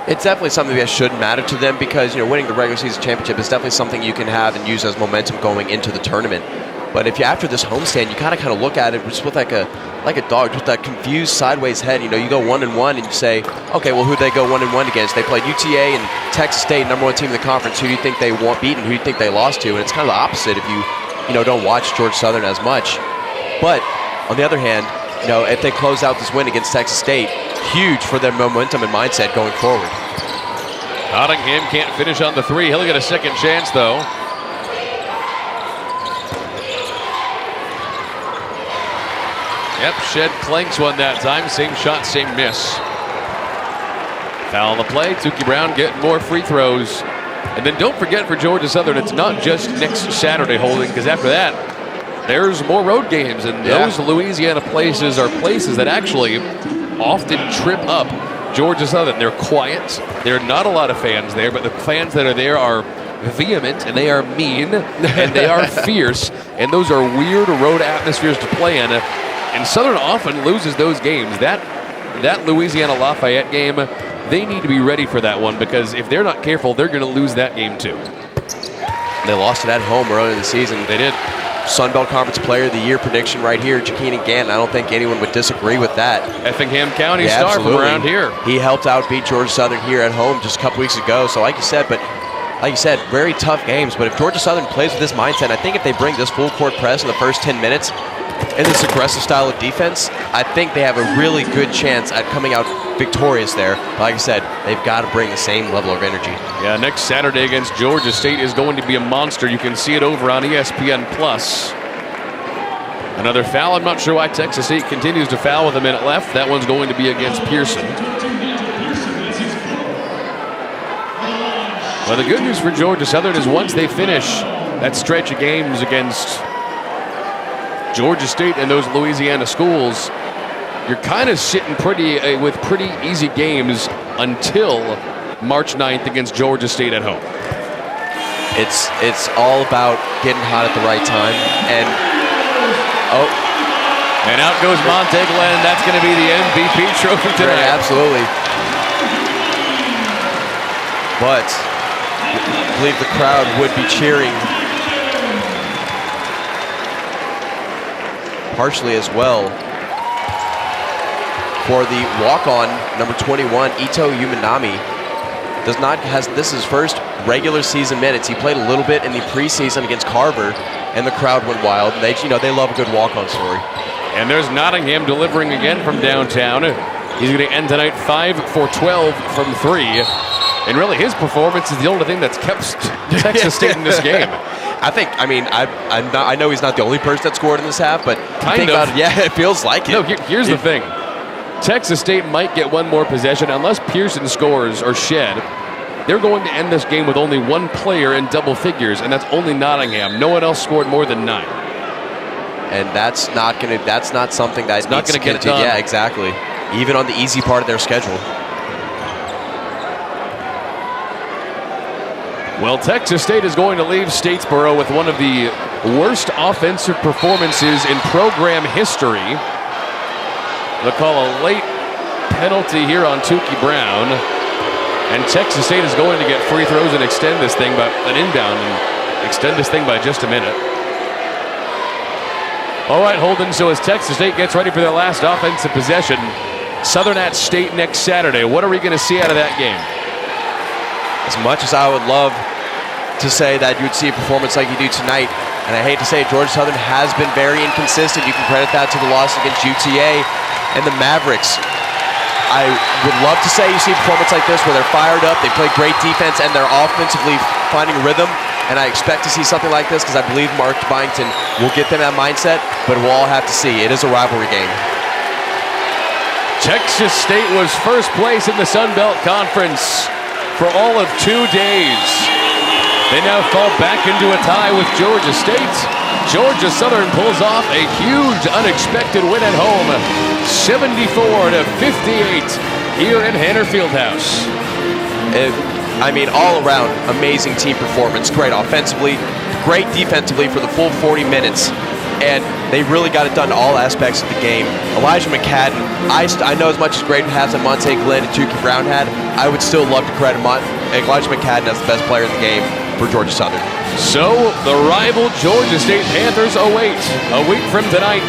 It's definitely something that should matter to them because, winning the regular season championship is definitely something you can have and use as momentum going into the tournament. But if you, after this homestand, you kind of look at it just with like a dog, just that confused sideways head. You go 1-1 and you say, okay, well, who'd they go 1-1 against? They played UTA and Texas State, #1 team in the conference. Who do you think they won't beat and who do you think they lost to? And it's kind of the opposite if you don't watch Georgia Southern as much. But on the other hand, if they close out this win against Texas State, huge for their momentum and mindset going forward. Nottingham can't finish on the 3. He'll get a second chance, though. Yep, Shed clanks one that time. Same shot, same miss. Foul on the play. Tukey Brown getting more free throws. And then don't forget for Georgia Southern, it's not just next Saturday holding, because after that, there's more road games. And those Louisiana places are places that actually often trip up Georgia Southern. They're quiet. There are not a lot of fans there, but the fans that are there are vehement, and they are mean, and they are fierce, and those are weird road atmospheres to play in. And Southern often loses those games. That Louisiana Lafayette game, they need to be ready for that one, because if they're not careful, they're going to lose that game too. They lost it at home earlier in the season. They did. Sun Belt Conference Player of the Year prediction right here, Jakeenan Ganton. I don't think anyone would disagree with that. Effingham County star absolutely. from around here. He helped out beat Georgia Southern here at home just a couple weeks ago. So like you said, very tough games. But if Georgia Southern plays with this mindset, I think if they bring this full court press in the first 10 minutes and this aggressive style of defense, I think they have a really good chance at coming out victorious there. But like I said, they've got to bring the same level of energy. Yeah, next Saturday against Georgia State is going to be a monster. You can see it over on ESPN+. Another foul. I'm not sure why Texas State continues to foul with a minute left. That one's going to be against Pearson. Well, the good news for Georgia Southern is once they finish that stretch of games against Georgia State and those Louisiana schools, you're kind of sitting with pretty easy games until March 9th against Georgia State at home. It's all about getting hot at the right time. And out goes Monte Glenn. That's going to be the MVP trophy tonight. Right, absolutely. But I believe the crowd would be cheering partially as well for the walk-on number 21, Ito Umanami. This is his first regular season minutes. He played a little bit in the preseason against Carver, and the crowd went wild. They love a good walk-on story. And there's Nottingham delivering again from downtown. He's going to end tonight 5 for 12 from 3. And really, his performance is the only thing that's kept Texas State in this game. I know he's not the only person that scored in this half, but it feels like it. No, here's the thing. Texas State might get one more possession unless Pearson scores or Shed. They're going to end this game with only one player in double figures, and that's only Nottingham. No one else scored more than 9. And that's not something that's not going to get it done. Yeah, exactly. Even on the easy part of their schedule. Well, Texas State is going to leave Statesboro with one of the worst offensive performances in program history. They'll call a late penalty here on Tukey Brown. And Texas State is going to get free throws and extend this thing by an inbound and extend this thing by just a minute. All right, Holden, so as Texas State gets ready for their last offensive possession, Southern at State next Saturday. What are we going to see out of that game? As much as I would love to say that you would see a performance like you do tonight, and I hate to say it, Georgia Southern has been very inconsistent. You can credit that to the loss against UTA and the Mavericks. I would love to say you see a performance like this where they're fired up, they play great defense, and they're offensively finding rhythm. And I expect to see something like this because I believe Mark Byington will get them that mindset, but we'll all have to see. It is a rivalry game. Texas State was first place in the Sun Belt Conference for all of 2 days. They now fall back into a tie with Georgia State. Georgia Southern pulls off a huge unexpected win at home, 74-58 here in Hanner Fieldhouse. All around, amazing team performance. Great offensively, great defensively for the full 40 minutes. And they really got it done to all aspects of the game. Elijah McCadden, I know as much as great halves that Monte Glenn and Tukey Brown had, I would still love to credit Elijah McCadden as the best player in the game for Georgia Southern. So the rival Georgia State Panthers await a week from tonight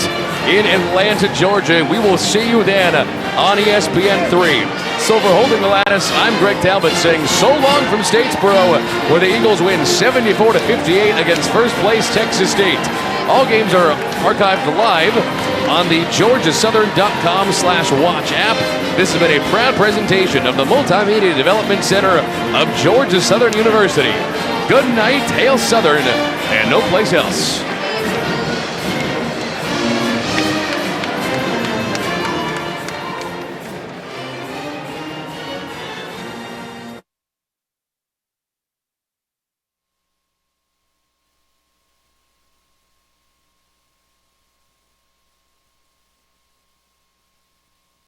in Atlanta, Georgia. We will see you then on ESPN3. So for Holding the Lattice, I'm Greg Talbot saying so long from Statesboro, where the Eagles win 74-58 against first place Texas State. All games are archived live on the GeorgiaSouthern.com/watch app. This has been a proud presentation of the Multimedia Development Center of Georgia Southern University. Good night, hail Southern, and no place else.